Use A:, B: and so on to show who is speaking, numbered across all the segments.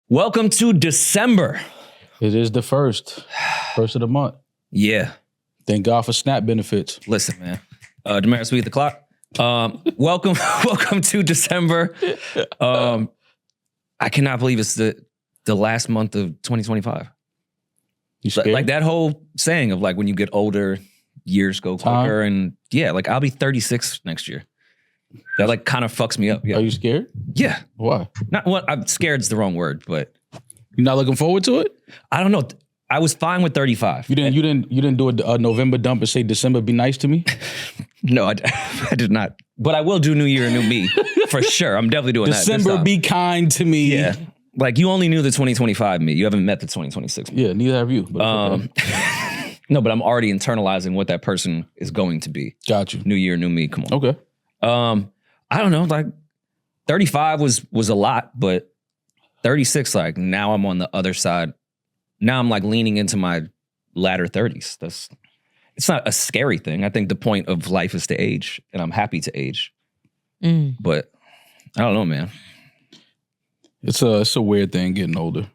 A: Welcome to December.
B: It is the first of the month.
A: Yeah.
B: Thank God for SNAP benefits.
A: Listen, man. Demaris, we at the clock. Welcome to December. I cannot believe it's the last month of 2025.
B: You scared?
A: Like that whole saying of like when you get older, years go quicker. And yeah, like I'll be 36 next year. That like kind of fucks me up. Yeah.
B: Are you scared?
A: Yeah.
B: Why?
A: Not what I'm scared's the wrong word, but
B: You're not looking forward to it?
A: I don't know. I was fine with 35.
B: You didn't do a November dump and say December be nice to me?
A: No, I did not. But I will do New Year, New Me for sure. I'm definitely doing
B: December
A: that.
B: be kind to me.
A: Yeah. Like you only knew the 2025 me. You haven't met the 2026 me.
B: Yeah, neither have you. But okay.
A: No, but I'm already internalizing what that person is going to be.
B: Got you.
A: New Year, New Me. Come on.
B: Okay.
A: I don't know. Like 35 was a lot, but 36, like now I'm on the other side. Now I'm like leaning into my latter 30s. It's not a scary thing. I think the point of life is to age, and I'm happy to age. But I don't know, man.
B: It's a weird thing getting older.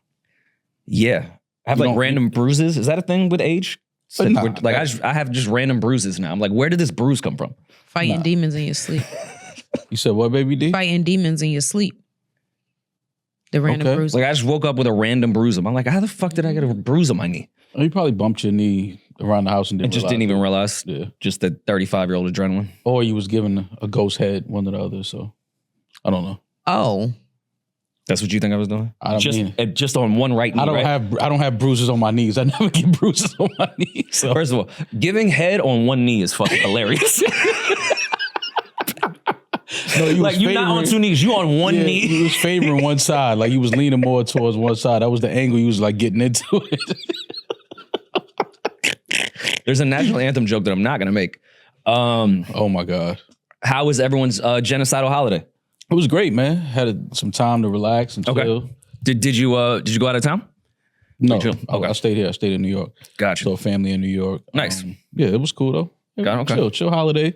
A: Yeah. I have like random bruises. Is that a thing with age?
B: Nah,
A: like I have just random bruises now. I'm like, where did this bruise come from?
C: Fighting demons in your sleep.
B: You said what, baby D?
C: Fighting demons in your sleep. The random bruise.
A: Like I just woke up with a random bruise. I'm like, how the fuck did I get a bruise on my knee?
B: Oh, you probably bumped your knee around the house and
A: didn't even realize.
B: Yeah.
A: Just the 35-year-old adrenaline.
B: Or you was given a ghost head, one or the other. So I don't know.
C: Oh.
A: That's what you think I was doing?
B: I don't
A: just on one right knee,
B: I don't have bruises on my knees. I never get bruises on my knees. So.
A: First of all, giving head on one knee is fucking hilarious.
B: No,
A: like you're not on two knees, you on one knee.
B: He was favoring one side, like he was leaning more towards one side. That was the angle he was like getting into it.
A: There's a national anthem joke that I'm not gonna make.
B: Oh my God.
A: How was everyone's genocidal holiday?
B: It was great, man. Had some time to relax and chill.
A: Okay. Did you go out of town?
B: No,
A: Okay.
B: I stayed here. I stayed in New York.
A: Gotcha.
B: So family in New York.
A: Nice.
B: Yeah, it was cool though.
A: Okay.
B: Chill holiday.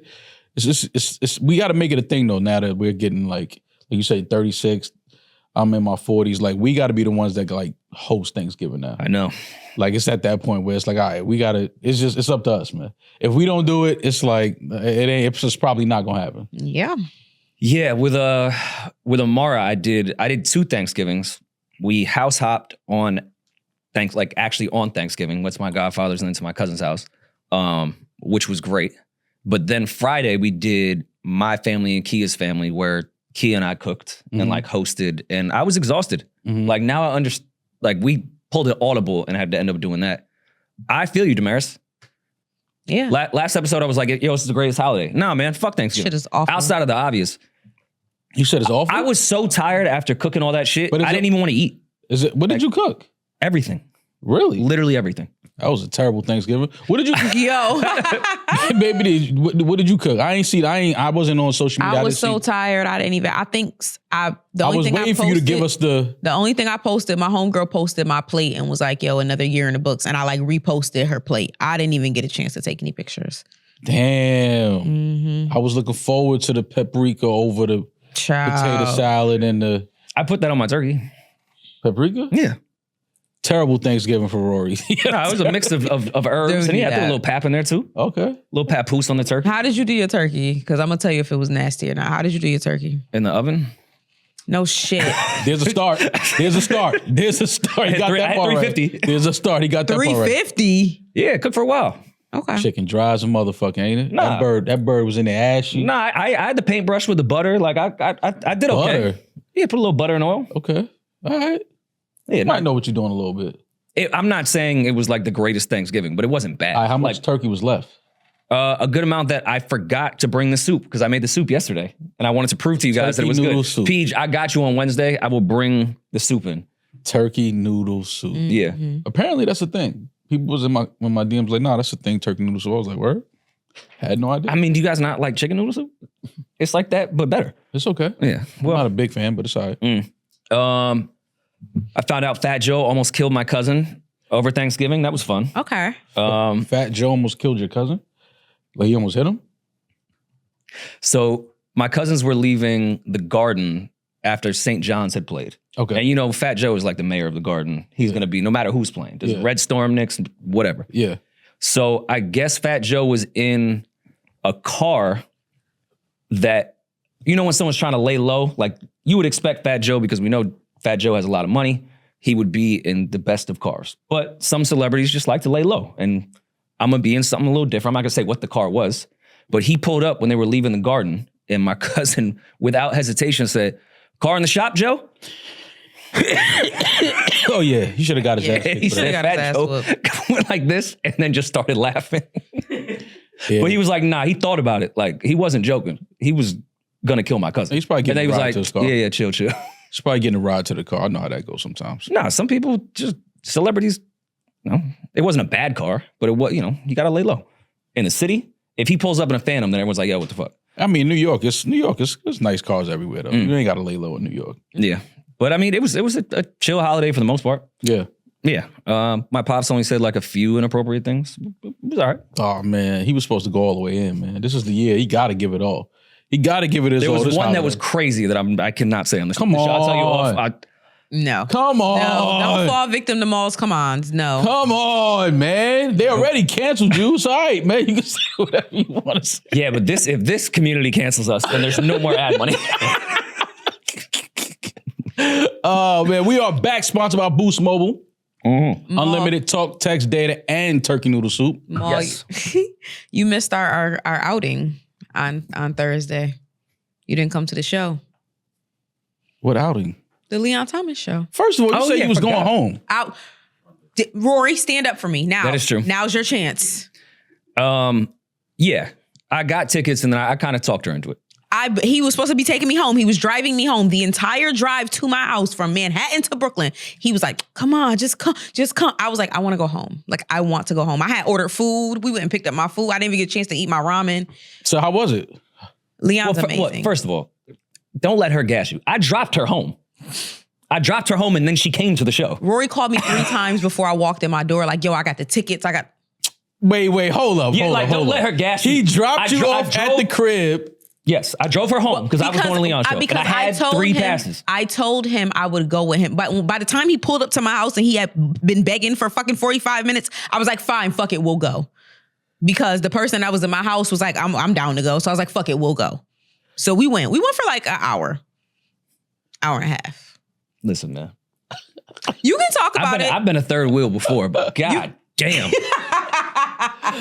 B: It's we got to make it a thing though. Now that we're getting like you say 36, I'm in my 40s. Like we got to be the ones that like host Thanksgiving now.
A: I know.
B: Like it's at that point where it's like, all right, we got to. It's up to us, man. If we don't do it, it's like it's just probably not gonna happen.
C: Yeah.
A: Yeah, with Amara, I did 2 Thanksgivings. We house hopped on Thanksgiving, went to my godfather's and then to my cousin's house, which was great. But then Friday we did my family and Kia's family, where Kia and I cooked and like hosted, and I was exhausted. Like now I understand. Like we pulled it audible and had to end up doing that. I feel you, Demaris.
C: Yeah.
A: Last episode I was like, yo, this is the greatest holiday. Nah, man, fuck Thanksgiving.
C: Shit is awful.
A: Outside of the obvious.
B: You said it's awful?
A: I was so tired after cooking all that shit. I didn't even want to eat.
B: What did you cook?
A: Everything.
B: Really?
A: Literally everything.
B: That was a terrible Thanksgiving. What did you cook?
C: Yo.
B: Baby, what did you cook? I wasn't on social media.
C: I was so tired. I didn't even, I was
B: waiting for you to give us the
C: only thing I posted, my homegirl posted my plate and was like, yo, another year in the books. And I like reposted her plate. I didn't even get a chance to take any pictures.
B: Damn. I was looking forward to the paprika over the potato salad and the...
A: I put that on my turkey.
B: Paprika?
A: Yeah.
B: Terrible Thanksgiving for Rory.
A: It was a mix of herbs. And I threw a little pap in there too.
B: Okay.
A: Little papoose on the turkey.
C: How did you do your turkey? Because I'm going to tell you if it was nasty or not. How did you do your turkey?
A: In the oven.
C: No shit.
B: There's a start. He got that part
A: 350.
B: right. There's a start. He got that part right.
C: 350?
A: Yeah, cooked for a while.
C: Okay.
B: Chicken dry as a motherfucker, ain't it?
A: Nah.
B: That bird was in there ashy.
A: Nah, I had the paintbrush with the butter. Like I did okay.
B: Butter?
A: Yeah, put a little butter and oil.
B: Okay. All right.
A: Yeah,
B: You might know what you're doing a little bit.
A: I'm not saying it was like the greatest Thanksgiving, but it wasn't bad.
B: All right, how much turkey was left?
A: A good amount that I forgot to bring the soup because I made the soup yesterday. And I wanted to prove to you guys
B: Turkey
A: that it was
B: noodle
A: good.
B: soup.
A: Peeje, I got you on Wednesday. I will bring the soup in.
B: Turkey noodle soup.
A: Yeah.
B: Apparently that's a thing. People was in my DMs like, nah, that's a thing, turkey noodle soup. I was like, word? Had no idea.
A: I mean, do you guys not like chicken noodle soup? It's like that, but better.
B: It's okay.
A: Yeah.
B: I'm not a big fan, but it's all right.
A: I found out Fat Joe almost killed my cousin over Thanksgiving. That was fun.
C: Okay.
B: Fat Joe almost killed your cousin? Like he almost hit him?
A: So my cousins were leaving the garden after St. John's had played.
B: Okay.
A: And you know, Fat Joe is like the mayor of the Garden. He's going to be, no matter who's playing. There's Red Storm, Knicks, whatever.
B: Yeah.
A: So I guess Fat Joe was in a car that, you know, when someone's trying to lay low, like you would expect Fat Joe, because we know Fat Joe has a lot of money, he would be in the best of cars. But some celebrities just like to lay low. And I'm going to be in something a little different. I'm not going to say what the car was. But he pulled up when they were leaving the Garden. And my cousin, without hesitation, said, "Car in the shop, Joe?"
B: Oh, yeah. He should have got his ass kicked
A: He
B: for
A: said
B: that.
C: got his
A: Fat
C: ass
A: Joe
C: whooped.
A: went like this and then just started laughing.
B: Yeah.
A: But he was like, nah, he thought about it. Like, he wasn't joking. He was going to kill my cousin.
B: He's probably
A: And
B: getting
A: they
B: a
A: was
B: ride
A: like,
B: to his car.
A: yeah, chill.
B: He's probably getting a ride to the car. I know how that goes sometimes.
A: Nah, some people just, celebrities, it wasn't a bad car, but it was, you got to lay low. In the city, if he pulls up in a Phantom, then everyone's like, yo, what the fuck?
B: I mean, New York, it's nice cars everywhere, though. You ain't got to lay low in New York.
A: Yeah. But I mean, it was a chill holiday for the most part.
B: Yeah.
A: Yeah. My pops only said like a few inappropriate things. It was all right.
B: Oh, man. He was supposed to go all the way in, man. This is the year. He got to give it all. He got to give it his all.
A: There was
B: this
A: one
B: holiday.
A: that was crazy that I cannot say on the show.
B: Come
A: I'll tell you
B: on.
A: off.
C: No.
B: Come on.
C: No, don't fall victim to Maul's commands. No.
B: Come on, man. They already canceled you. It's all right, man. You can say whatever you want to say.
A: Yeah, but if this community cancels us, then there's no more ad money.
B: Oh, man. We are back, sponsored by Boost Mobile.
A: Mm-hmm.
B: Unlimited talk, text, data, and turkey noodle soup.
C: Maul,
A: Yes.
C: you missed our outing on Thursday. You didn't come to the show.
B: What outing?
C: The Leon Thomas show.
B: First of all, you said you was
A: forgot.
B: going home.
C: Out. Rory, stand up for me now.
A: That is true.
C: Now's your chance.
A: Yeah, I got tickets and then I kind of talked her into it.
C: He was supposed to be taking me home. He was driving me home the entire drive to my house from Manhattan to Brooklyn. He was like, "Come on, just come." I was like, "I want to go home. Like, I want to go home." I had ordered food. We went and picked up my food. I didn't even get a chance to eat my ramen.
B: So how was it?
C: Leon's amazing.
A: First of all, don't let her gas you. I dropped her home. And then she came to the show.
C: Rory called me 3 times before I walked in my door. Like, yo, I got the tickets.
B: Wait, hold up.
A: Yeah,
B: hold
A: like,
B: up,
A: don't
B: hold
A: let
B: up.
A: her gas you.
B: He dropped you
A: I
B: off at the crib.
A: Yes, I drove her home because I was going to Leon's show.
C: Because
A: and I had
C: told
A: 3
C: him,
A: passes.
C: I told him I would go with him. But by the time he pulled up to my house and he had been begging for fucking 45 minutes, I was like, fine, fuck it, we'll go. Because the person that was in my house was like, I'm down to go. So I was like, fuck it, we'll go. So we went. We went for like an hour and a half.
A: Listen, man.
C: You can talk about it.
A: I've been a third wheel before, but God damn.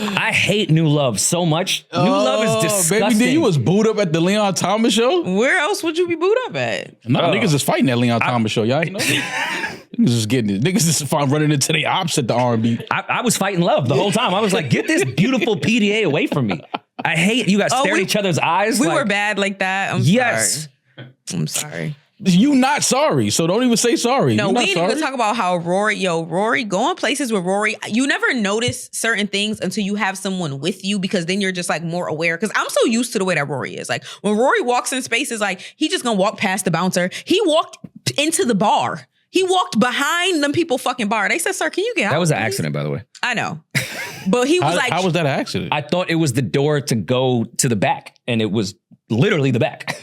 A: I hate New Love so much. New Love is disgusting.
B: Baby, then you was booed up at the Leon Thomas show?
C: Where else would you be booed up at?
B: Nah, niggas is fighting that Leon Thomas show. Y'all ain't know that? Niggas is getting it. Niggas is running into the ops at the R&B.
A: I was fighting love the whole time. I was like, get this beautiful PDA away from me. I hate you guys stare at each other's eyes.
C: We
A: like,
C: were bad like that.
A: Yes.
C: I'm sorry.
B: You not sorry, so don't even say sorry.
C: No,
B: you
C: we
B: not
C: didn't
B: sorry.
C: even talk about how Rory, going places with Rory, you never notice certain things until you have someone with you, because then you're just like more aware. Because I'm so used to the way that Rory is. Like when Rory walks in spaces, like he just gonna walk past the bouncer. He walked into the bar. He walked behind them people fucking bar. They said, "Sir, can you get out?"
A: That was an
C: please?"
A: accident, by the way.
C: I know. But he was
B: How was that an accident?
A: I thought it was the door to go to the back, and it was literally the back.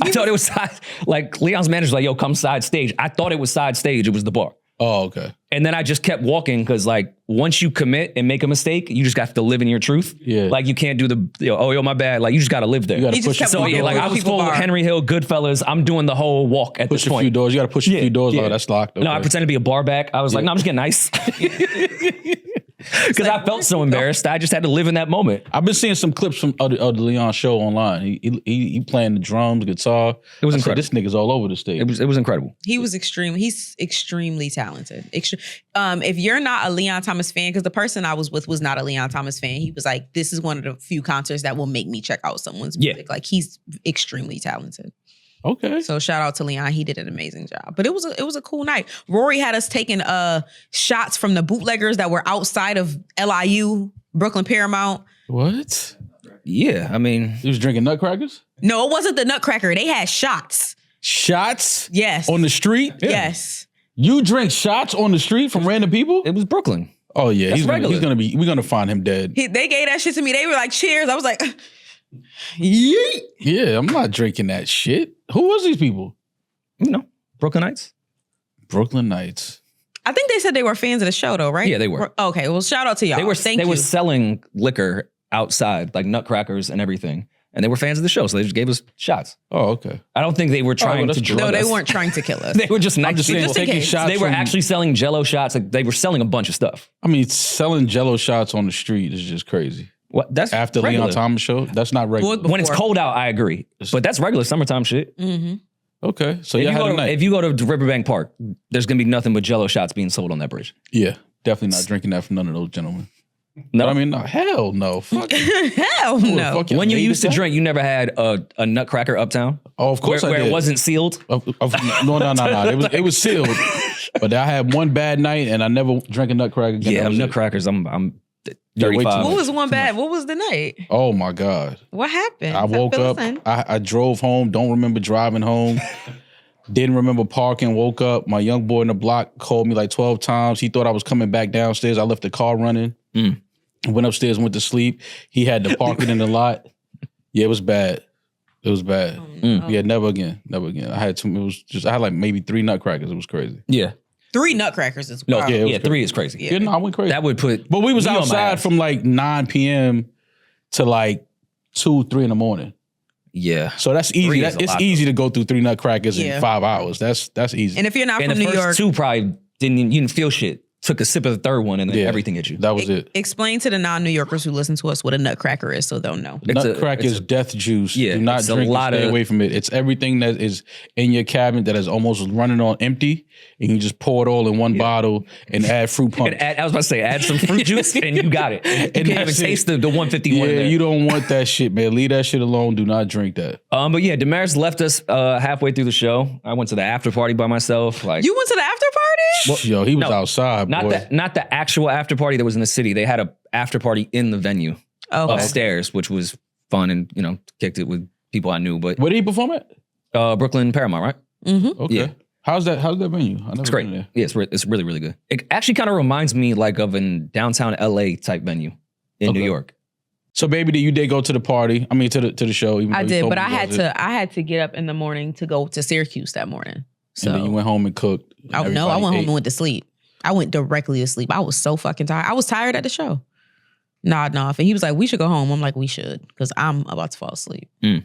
A: I thought it was side, like Leon's manager's like, yo, come side stage. I thought it was side stage. It was the bar.
B: Oh, okay.
A: And then I just kept walking because like once you commit and make a mistake, you just have to live in your truth.
B: Yeah.
A: Like you can't do the, my bad. Like you just got to live there.
B: You got
C: He
B: to
C: just
B: push
C: kept
B: a
A: So
B: few
A: yeah,
B: doors.
A: like I was
C: People
A: full
C: bar.
A: Henry Hill, Goodfellas. I'm doing the whole walk at
B: Push
A: this
B: a
A: point.
B: few doors. You got to push a few doors.
A: Yeah.
B: Oh, that's locked. Okay.
A: No, I pretended to be a bar back. I was like, no, I'm just getting nice. Because I felt so embarrassed. I just had to live in that moment.
B: I've been seeing some clips from the Leon show online. He playing the drums, guitar.
A: It was
B: I said,
A: incredible.
B: this nigga's all over the stage.
A: It was incredible.
C: He's extremely talented. If you're not a Leon Thomas fan, because the person I was with was not a Leon Thomas fan, he was like, this is one of the few concerts that will make me check out someone's music. Like he's extremely talented.
B: Okay.
C: So shout out to Leon. He did an amazing job. But it was a cool night. Rory had us taking shots from the bootleggers that were outside of LIU, Brooklyn Paramount.
B: What?
A: Yeah, I mean,
B: He was drinking nutcrackers?
C: No, it wasn't the Nutcracker. They had shots.
B: Shots?
C: Yes.
B: On the street?
C: Yes.
B: You drink shots on the street from random people?
A: it was Brooklyn.
B: Oh yeah,
A: That's regular.
B: we're gonna find him dead.
C: They gave that shit to me. They were like, cheers. I was like, Yeet.
B: Yeah, I'm not drinking that shit. Who was these people?
A: You know, Brooklynites.
B: Brooklyn Knights.
C: I think they said they were fans of the show, though, right?
A: Yeah, they were.
C: Okay, well, shout out to y'all.
A: They were selling liquor outside, like nutcrackers and everything. And they were fans of the show, so they just gave us shots.
B: Oh, okay.
A: I don't think they were trying to drug
C: No, they
A: us.
C: weren't trying to kill us.
A: They were just nice
B: I'm just saying,
A: people.
B: taking shots.
A: They were actually selling Jello shots. Like, they were selling a bunch of stuff.
B: I mean, selling Jello shots on the street is just crazy.
A: What? That's
B: After
A: regular.
B: Leon Thomas show, that's not regular.
C: Well,
A: When it's cold out, I agree. But that's regular summertime shit.
C: Mm-hmm.
B: Okay, so you had a night.
A: If you go to Riverbank Park, there's gonna be nothing but Jello shots being sold on that bridge.
B: Yeah, definitely not drinking that from none of those gentlemen.
A: No,
B: But I mean, no, hell no. Fuck.
C: Hell
B: Who the
C: no.
B: fuck y'all
A: when you
B: made
A: used to
B: that?
A: drink, you never had a nutcracker uptown.
B: Oh, of course
A: where
B: I did.
A: it wasn't sealed.
B: No. It was sealed. But I had one bad night, and I never drank a nutcracker again.
A: Yeah,
B: That was it.
A: nutcrackers. I'm
B: Yeah, way too
A: 35.
C: What
B: much.
C: was one bad? What was the night?
B: Oh my God.
C: What happened?
B: I woke
C: Fill
B: up.
C: us in.
B: I drove home. Don't remember driving home. Didn't remember parking. Woke up. My young boy in the block called me like 12 times. He thought I was coming back downstairs. I left the car running. Went upstairs, went to sleep. He had to park it in the lot. Yeah, it was bad. It was bad. Yeah, never again. Never again. I had I had like maybe 3 nutcrackers. It was crazy.
A: Yeah.
C: 3 nutcrackers is
A: No,
C: wild.
B: Yeah, it was
A: yeah, 3 is crazy.
C: Yeah.
B: Yeah, no, I went crazy.
A: That would put.
B: But we was
A: me on my
B: outside
A: ass.
B: from like 9 p.m. to like 2, 3 in the morning.
A: Yeah.
B: So that's easy.
A: 3 is a
B: It's
A: lot,
B: easy to go through 3 nutcrackers
C: Yeah.
B: in 5 hours. That's easy.
C: And if you're not
A: And
C: from
A: the
C: New
A: first
C: York,
A: 2 probably you didn't feel shit. Took a sip of the third one and then
B: Yeah.
A: everything hit you.
B: That was it.
C: explain to the non-New Yorkers who listen to us what a nutcracker is so they'll know.
B: Nutcracker is death juice.
A: Yeah,
B: Do not
A: it's a
B: drink
A: lot
B: it. Stay
A: of-
B: away from it. It's everything that is in your cabinet that is almost running on empty, and you just pour it all in one bottle and add fruit punch.
A: I was about to say, add some fruit juice and you got it. You can't even
B: that's it.
A: taste the 151 in
B: Yeah,
A: there.
B: you don't want that shit, man. Leave that shit alone. Do not drink that.
A: But yeah, Demaris left us halfway through the show. I went to the after party by myself. Like,
C: You went to the after party?
B: Yo, he was
A: no,
B: outside,
A: not
B: boy.
A: not the actual after party that was in the city. They had a after party in the venue
C: Okay.
A: upstairs, which was fun and kicked it with people I knew. But
B: Where did he perform at?
A: Brooklyn Paramount, right?
C: Mm-hmm.
B: Okay.
A: Yeah.
B: How's that venue? I never
A: It's great.
B: been there.
A: Yeah, it's really, really good. It actually kind of reminds me like of an downtown LA type venue in New
B: Okay.
A: York.
B: So, baby, you did go to the party. I mean, to the show. Even
C: I
B: though you
C: did,
B: told
C: but
B: me
C: I
B: you
C: had
B: wasn't.
C: I had to get up in the morning to go to Syracuse that morning. So
B: And then you went home and cooked.
C: I went home and went to sleep. I went directly to sleep. I was so fucking tired. I was tired at the show. Nodding off. And he was like, we should go home. I'm like, we should, because I'm about to fall asleep.
A: In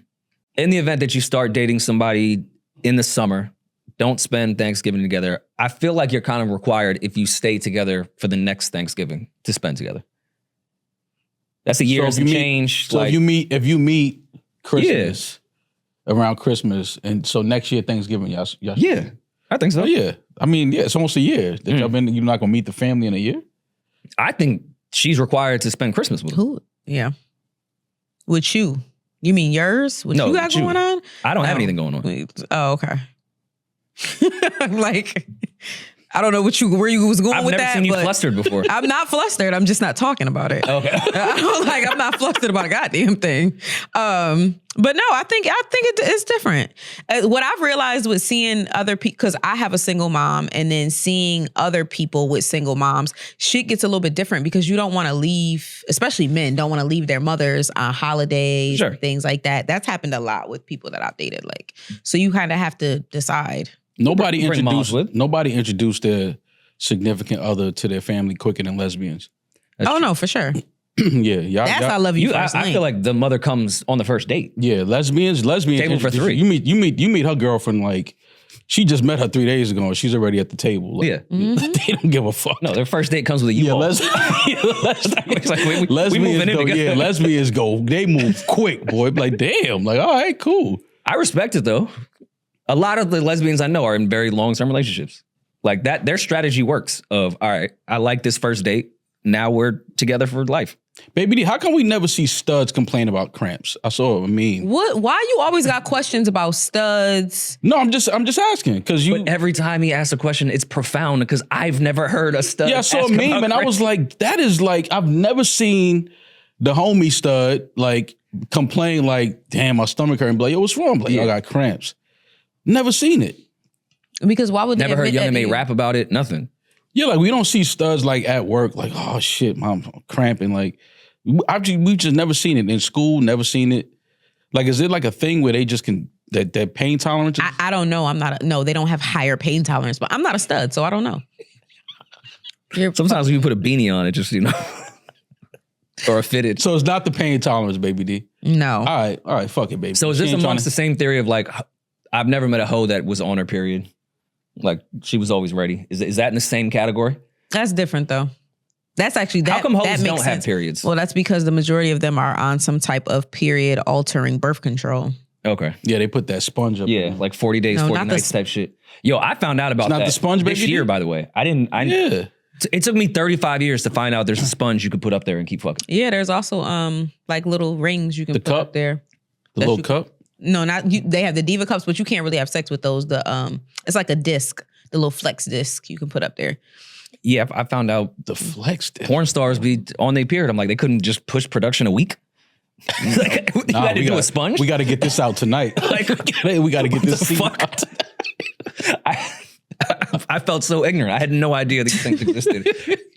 A: the event that you start dating somebody in the summer, don't spend Thanksgiving together. I feel like you're kind of required if you stay together for the next Thanksgiving to spend together. That's a year's change.
B: So if you meet Christmas around Christmas, and so next year Thanksgiving, y'all
A: yeah, I think so.
B: Oh, yeah. I mean, yeah, it's almost a year. That y'all been, you're not gonna meet the family in a year?
A: I think she's required to spend Christmas with him.
C: Who? Yeah. With you. You mean yours? What
A: No,
C: you got
A: with you.
C: going on?
A: I don't have
C: Oh.
A: anything going on.
C: Wait. Oh, okay. Like, I don't know where you was going
A: I've
C: with
A: never
C: that.
A: seen you
C: but
A: flustered before.
C: I'm not flustered. I'm just not talking about it.
A: Okay.
C: I'm not flustered about a goddamn thing. But no, I think it's different. What I've realized with seeing other people, because I have a single mom, and then seeing other people with single moms, shit gets a little bit different because you don't want to leave, especially men don't want to leave their mothers on holidays,
A: Sure.
C: and things like that. That's happened a lot with people that I've dated. Like, so you kind of have to decide.
B: Nobody
A: Bring moms
B: introduced their significant other to their family quicker than lesbians.
A: That's
C: oh
A: true.
C: no, for sure.
B: Yeah, y'all.
C: That's I love you.
A: I
C: First
A: feel like the mother comes on the first date.
B: Yeah, lesbians.
A: Table for three.
B: You meet her girlfriend like she just met her 3 days ago and she's already at the table. Like,
A: Yeah.
B: they don't give a fuck.
A: No, their first date comes with a
B: Yeah,
A: U-Haul. It's like, we moving in together.
B: Yeah, lesbians go. They move quick, boy. Like, damn. Like, all right, cool.
A: I respect it though. A lot of the lesbians I know are in very long-term relationships. Like that, their strategy works of, all right, I like this first date. Now we're together for life.
B: Baby D, how come we never see studs complain about cramps? I saw a meme.
C: What? Why you always got questions about studs?
B: No, I'm just asking because you.
A: But every time he asks a question, it's profound because I've never heard a stud.
B: Yeah, I saw a
A: ask
B: meme
A: about
B: and I was like, that is like, I've never seen the homie stud like complain like, damn, my stomach hurt and be like, yo, what's wrong? Like, I got cramps. Never seen it.
C: Because why would
A: never
C: they
A: heard
C: admit
A: Young
C: that
A: and
C: to
A: May
C: you?
A: rap about it. Nothing.
B: Yeah, like we don't see studs like at work, like, oh shit, mom, I'm cramping. Like, We've just never seen it in school. Never seen it. Like, is it like a thing where they just can that pain tolerance?
C: I don't know. No, they don't have higher pain tolerance, but I'm not a stud, so I don't know.
A: Sometimes when you put a beanie on it, just, or a fitted.
B: So it's not the pain tolerance, baby D.
C: No.
B: All right, fuck it, baby.
A: So is this amongst the same theory of like, I've never met a hoe that was on her period. Like, she was always ready. Is that in the same category?
C: That's different though. That's actually that.
A: How come hoes
C: that makes
A: don't
C: sense.
A: have periods?
C: Well, that's because the majority of them are on some type of period altering birth control.
A: Okay.
B: Yeah, they put that sponge up.
A: Yeah, like 40 days,
C: No,
A: 40
C: not the
A: nights type shit. Yo, I found out about
B: It's not
A: that
B: the sponge,
A: this
B: baby,
A: year,
B: dude?
A: by the way.
B: Yeah.
A: It took me 35 years to find out there's a sponge you could put up there and keep fucking.
C: Yeah, there's also like little rings you can put
B: cup?
C: up there.
B: The little cup?
C: No, not you. They have the Diva cups, but you can't really have sex with those. It's like a disc, the little flex disc you can put up there.
A: Yeah, I found out
B: The flex disc.
A: porn stars be on their period. I'm like, they couldn't just push production a week. Like, you had to do a sponge?
B: We got to get this out tonight.
A: Like,
B: we got to get this
A: the
B: scene
A: fuck?
B: out.
A: I felt so ignorant. I had no idea these things existed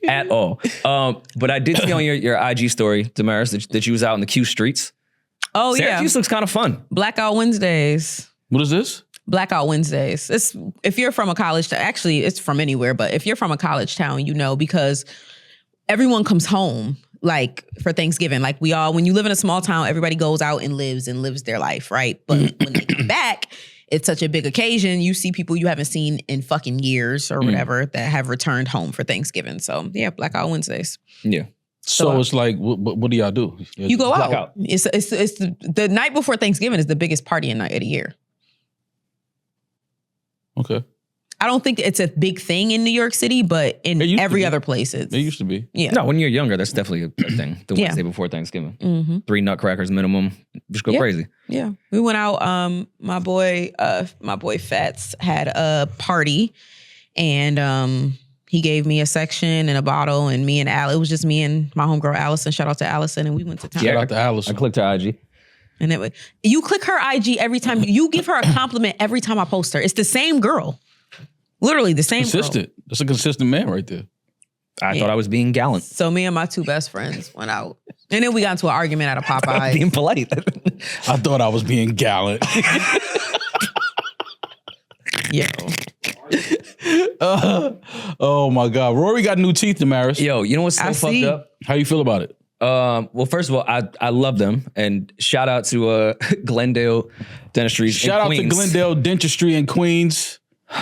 A: at all. But I did see on your IG story, Demaris, that you was out in the Q streets.
C: Oh,
A: Syracuse looks kind of fun.
C: Blackout Wednesdays.
B: What is this?
C: Blackout Wednesdays. It's if you're from a college town, actually it's from anywhere, but if you're from a college town, because everyone comes home like for Thanksgiving. Like when you live in a small town, everybody goes out and lives their life, right? But when they come back, it's such a big occasion. You see people you haven't seen in fucking years or whatever that have returned home for Thanksgiving. So yeah, Blackout Wednesdays.
A: Yeah.
B: So it's like, what do y'all do?
C: You go out.
A: Blackout.
C: It's the night before Thanksgiving is the biggest partying night of the year.
B: Okay.
C: I don't think it's a big thing in New York City, but in every other place
B: It used to be.
C: Yeah.
A: No, when you're younger, that's definitely a thing. The Wednesday before Thanksgiving.
C: Mm-hmm.
A: 3 nutcrackers minimum. Just go crazy.
C: Yeah. We went out. My boy Fats had a party, and he gave me a section and a bottle, and me and it was just me and my homegirl Allison. Shout out to Allison, and we went to town.
B: Shout out to Allison.
A: I clicked her IG.
C: And you click her IG every time. You give her a compliment every time I post her. It's the same girl. Literally the same
B: Consistent.
C: girl.
B: That's a consistent man right there.
A: I thought I was being gallant.
C: So me and my 2 best friends went out. And then we got into an argument at a Popeyes.
A: Being polite.
B: I thought I was being gallant.
C: Yeah.
B: Oh my God. Rory got new teeth, Demaris.
A: Yo, you know what's so
C: I
A: fucked
C: see.
A: up?
B: How you feel about it?
A: Well, first of all, I love them, and shout out to Glendale Dentistry.
B: Shout out to Glendale Dentistry in Queens.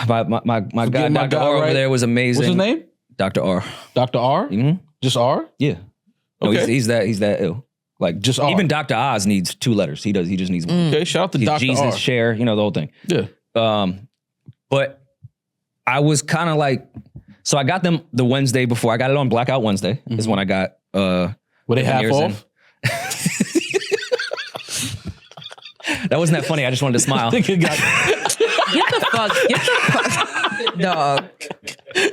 A: My guy,
B: my
A: Dr.
B: guy,
A: R over
B: right?
A: there was amazing.
B: What's his name?
A: Dr. R.
B: Dr. R?
A: Mhm.
B: Just R?
A: Yeah. No,
B: Okay.
A: he's that ill. Like
B: Just R.
A: even Dr. Oz needs 2 letters. He just needs one.
B: Okay, shout out to
A: He's
B: Dr.
A: Jesus,
B: R.
A: share, the whole thing.
B: Yeah.
A: But I was kind of like, so I got them the Wednesday before. I got it on Blackout Wednesday is when I got
B: Were they half
A: veneers in.
B: off?
A: That wasn't that funny. I just wanted to smile.
C: Get the fuck, dog.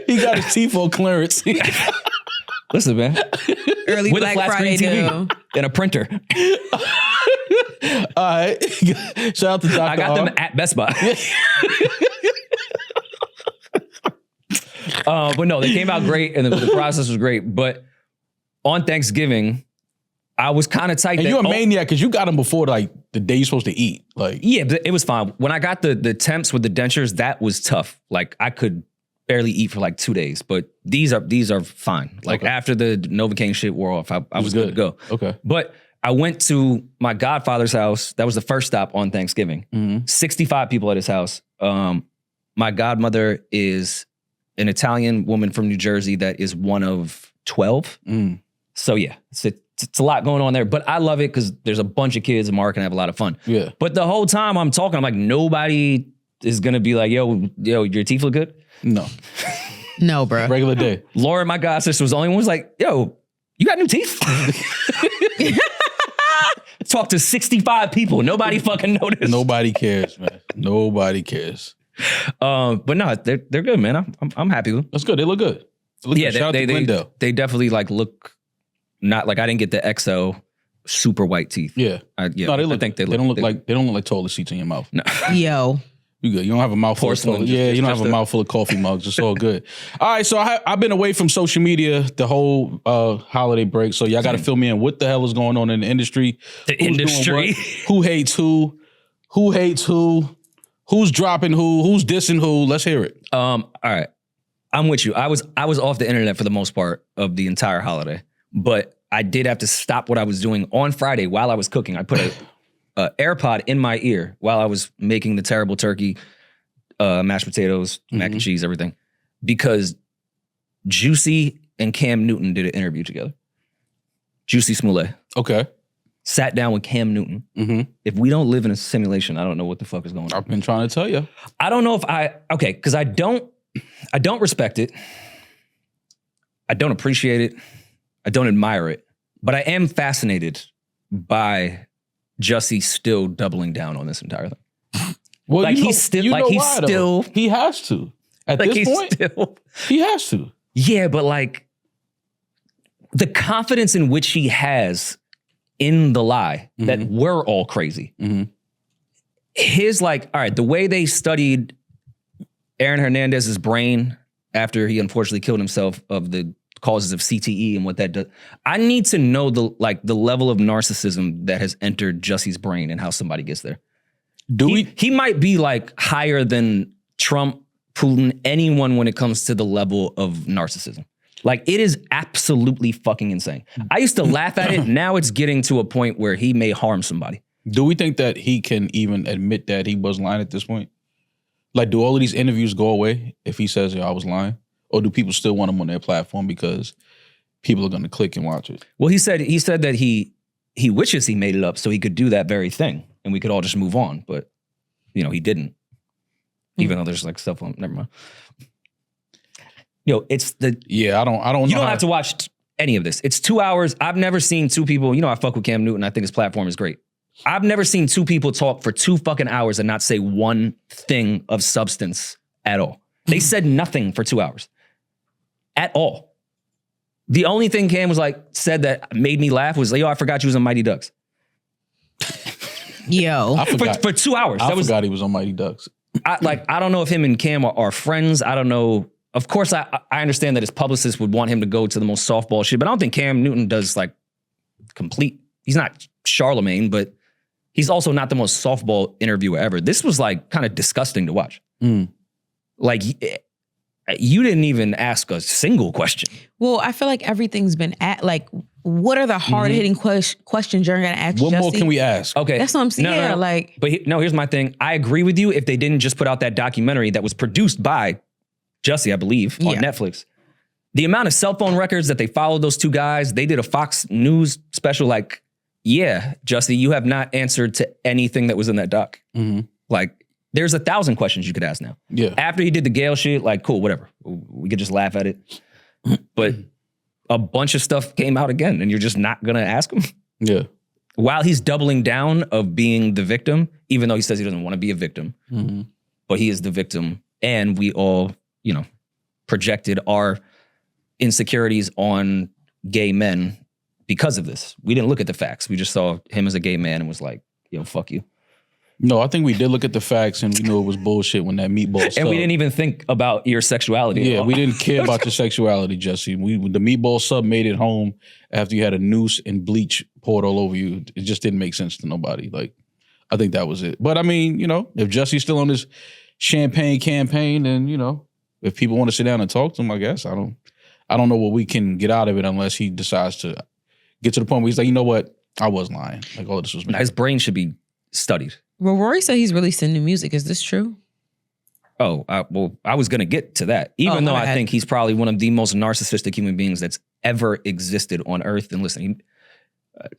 B: He got his teeth on clearance.
A: Listen, man.
C: Early
A: With
C: Black
A: a flat
C: Friday
A: screen
C: deal.
A: TV and a printer.
B: All right. Shout out to Dr.
A: I got
B: R.
A: them at Best Buy. But no, they came out great and the process was great. But on Thanksgiving, I was kind of tight.
B: And you're a maniac because you got them before like the day you're supposed to eat. Like,
A: Yeah, but it was fine. When I got the temps with the dentures, that was tough. Like I could barely eat for like 2 days, but these are fine. Like after the Novocaine shit wore off, I was good to go.
B: Okay.
A: But I went to my godfather's house. That was the first stop on Thanksgiving. 65 people at his house. My godmother is an Italian woman from New Jersey that is one of 12. So yeah, it's a lot going on there, but I love it because there's a bunch of kids and Mark and I have a lot of fun.
B: Yeah.
A: But the whole time I'm talking, I'm like, nobody is going to be like, yo, your teeth look good.
B: No.
C: No, bro.
B: Regular day.
A: Laura, my god sister, was the only one who was like, yo, you got new teeth? Talk to 65 people. Nobody fucking noticed.
B: Nobody cares, man. Nobody cares.
A: But no, they're good, man. I'm happy with them.
B: That's good. They look good. Shout out to Glendale.
A: They definitely like look not like I didn't get the XO super white teeth.
B: Yeah.
A: No,
B: No, they look.
A: I think
B: They don't look like toilet seats in your mouth.
A: No.
C: Yo.
B: You good. You don't have a mouthful
A: Porcelain,
B: of you don't have a
A: just
B: mouthful of coffee mugs. It's all good. All right, so I've been away from social media the whole holiday break. So y'all got to fill me in. What the hell is going on in the industry?
A: The
B: Who's
A: industry.
B: doing what? Who hates who? Who hates who? Who's dropping who? Who's dissing who? Let's hear it.
A: All right. I'm with you. I was off the internet for the most part of the entire holiday, but I did have to stop what I was doing on Friday while I was cooking. I put a AirPod in my ear while I was making the terrible turkey, mashed potatoes, mac and cheese, everything, because Jussie and Cam Newton did an interview together. Jussie Smollett.
B: Okay.
A: Sat down with Cam Newton. Mm-hmm. If we don't live in a simulation, I don't know what the fuck is going on.
B: I've been trying to tell you.
A: I don't know if because I don't respect it. I don't appreciate it. I don't admire it. But I am fascinated by Jussie still doubling down on this entire thing.
B: Well,
A: like
B: he
A: has to.
B: At
A: Like
B: this point, he has to.
A: Yeah, but like the confidence in which he has in the lie that we're all crazy. Mm-hmm. His all right, the way they studied Aaron Hernandez's brain after he unfortunately killed himself of the causes of CTE and what that does. I need to know the level of narcissism that has entered Jussie's brain and how somebody gets there. He might be like higher than Trump, Putin, anyone when it comes to the level of narcissism. Like, it is absolutely fucking insane. I used to laugh at it. Now it's getting to a point where he may harm somebody.
B: Do we think that he can even admit that he was lying at this point? Like, do all of these interviews go away if he says, I was lying? Or do people still want him on their platform because people are going to click and watch it?
A: Well, he said that he wishes he made it up so he could do that very thing and we could all just move on. But, he didn't. Even though there's like stuff on, never mind. It's the... Yeah,
B: I don't know.
A: You don't have to watch any of this. It's 2 hours. I've never seen two people... I fuck with Cam Newton. I think his platform is great. I've never seen two people talk for 2 fucking hours and not say one thing of substance at all. They said nothing for 2 hours. At all. The only thing Cam was said that made me laugh was, I forgot you was on Mighty Ducks.
C: Yo.
B: I forgot.
A: For 2 hours.
B: I forgot he was on Mighty Ducks.
A: I don't know if him and Cam are friends. I don't know. Of course, I understand that his publicist would want him to go to the most softball shit, but I don't think Cam Newton does he's not Charlemagne, but he's also not the most softball interviewer ever. This was kind of disgusting to watch. You didn't even ask a single question.
C: Well, I feel like everything's been what are the hard-hitting questions you're going to ask
B: What
C: Jussie?
B: more can we ask?
A: Okay.
C: That's what I'm saying.
A: No. But here's my thing. I agree with you if they didn't just put out that documentary that was produced by Jussie, I believe, on Netflix. The amount of cell phone records that they followed those two guys, they did a Fox News special Jussie, you have not answered to anything that was in that doc. Mm-hmm. There's 1,000 questions you could ask now.
B: Yeah.
A: After he did the Gale shit, cool, whatever. We could just laugh at it. But a bunch of stuff came out again, and you're just not going to ask him?
B: Yeah.
A: While he's doubling down of being the victim, even though he says he doesn't want to be a victim, but he is the victim, and we all, projected our insecurities on gay men because of this. We didn't look at the facts. We just saw him as a gay man and was like, fuck you.
B: No, I think we did look at the facts and we knew it was bullshit when that meatball sub.
A: And we didn't even think about your sexuality.
B: Yeah, we didn't care about your sexuality, Jussie. The meatball sub made it home after you had a noose and bleach poured all over you. It just didn't make sense to nobody. I think that was it. But I mean, if Jussie's still on this champagne campaign, then, if people want to sit down and talk to him, I guess. I don't know what we can get out of it unless he decides to get to the point where he's like, you know what? I was lying. All of this was me.
A: His brain should be studied.
C: Well, Rory said he's releasing new music. Is this true?
A: Oh, I was going to get to that. Even though I think he's probably one of the most narcissistic human beings that's ever existed on earth. And listen,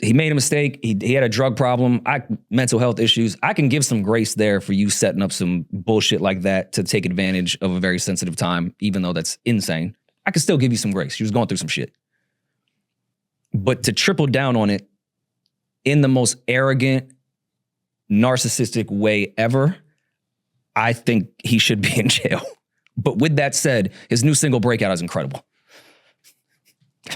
A: he made a mistake. He had a drug problem, mental health issues. I can give some grace there for you setting up some bullshit like that to take advantage of a very sensitive time, even though that's insane. I can still give you some grace. She was going through some shit. But to triple down on it in the most arrogant, narcissistic way ever, I think he should be in jail. But with that said, his new single Breakout is incredible.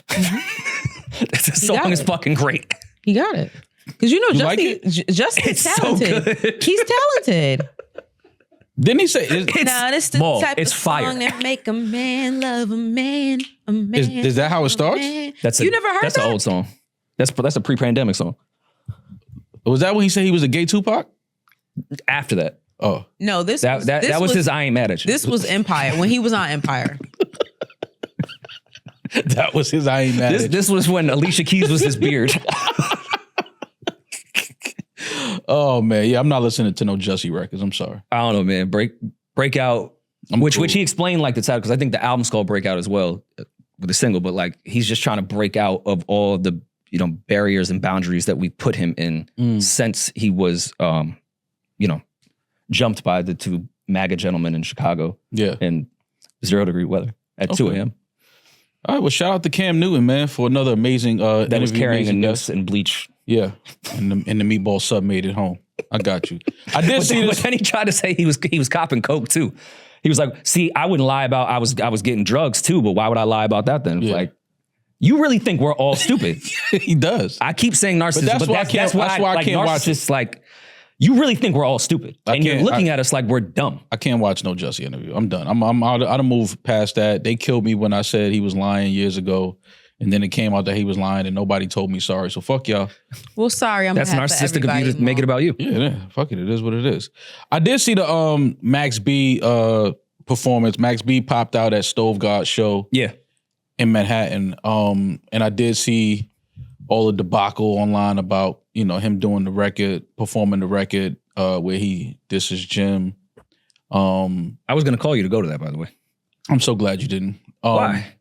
A: The song is fucking great.
C: He got it. Because Jussie is talented.
A: So good.
C: He's talented.
B: Didn't he say?
C: Now this the
A: Maul,
C: type
A: it's
C: of
A: fire.
C: song that make a man love a man. A man.
B: Is that how it starts?
C: You never heard
A: That's
C: that?
A: an old song. That's a pre-pandemic song.
B: Was that when he said he was a gay Tupac?
A: After that,
B: Oh,
C: No, this
A: that was his I Ain't Mad at You.
C: This was Empire when he was on Empire.
B: that was his. I ain't mad. at you.
A: This was when Alicia Keys was his beard.
B: Oh man, yeah, I'm not listening to no Jussie records. I'm sorry.
A: I don't know, man. Breakout, which he explained like the title, because I think the album's called Breakout as well with the single, but like he's just trying to break out of all the barriers and boundaries that we put him in since he was jumped by the two MAGA gentlemen in Chicago in 0 degree weather at 2 a.m.
B: All right, well, shout out to Cam Newton, man, for another amazing
A: That was
B: interview,
A: carrying a
B: amazing
A: noose
B: guest.
A: and bleach.
B: Yeah, and the meatball sub made it home. I got you. I did see
A: But
B: this.
A: then he tried to say he was copping coke too. He was like, "See, I wouldn't lie about I was getting drugs too, but why would I lie about that then?"
B: Yeah.
A: Like, you really think we're all stupid?
B: He does.
A: I keep saying narcissist,
B: that's
A: but
B: why I can't- that's why I can't watch
A: narcissists, like, you really think we're all stupid, and you're
B: can't-
A: looking at us like we're dumb.
B: I can't watch no Jussie interview. I'm done. I'm out. I done moved past that. They killed me when I said he was lying years ago, and then it came out that he was lying, and nobody told me sorry. So fuck y'all.
C: Well, sorry, I'm
A: That's
C: gonna have
A: narcissistic of you to make it about you.
B: Yeah, fuck it. It is what it is. I did see the Max B performance. Max B popped out at Stove God show
A: Yeah,
B: in Manhattan. And I did see all the debacle online about, him doing the record, performing the record, where he disses Jim.
A: I was gonna call you to go to that, by the way.
B: I'm so glad you didn't.
A: Why?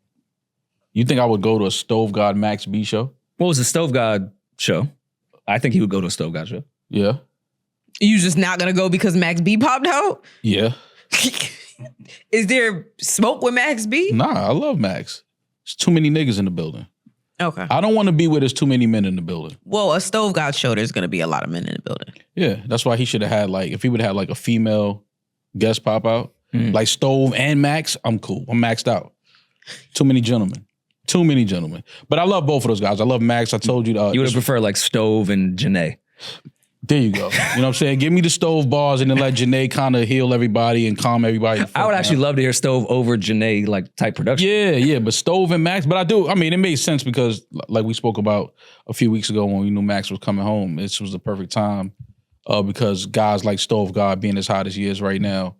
B: You think I would go to a Stove God Max B show?
A: What was the Stove God show? I think he would go to a Stove God show.
B: Yeah.
C: You just not gonna go because Max B popped out?
B: Yeah.
C: Is there smoke with Max B?
B: Nah, I love Max. There's too many niggas in the building.
C: Okay.
B: I don't want to be where there's too many men in the building.
C: Well, a Stove God show, there's gonna be a lot of men in the building.
B: Yeah, that's why he should have had if he would have had a female guest pop out, like Stove and Max, I'm cool. I'm maxed out. Too many gentlemen. But I love both of those guys. I love Max. I told you.
A: You would have preferred like Stove and Janae.
B: There you go. You know what I'm saying? Give me the Stove bars and then let Janae kind of heal everybody and calm everybody.
A: I would actually love to hear Stove over Janae like type production.
B: Yeah, but Stove and Max. But it made sense because like we spoke about a few weeks ago when we knew Max was coming home, this was the perfect time because guys like Stove God being as hot as he is right now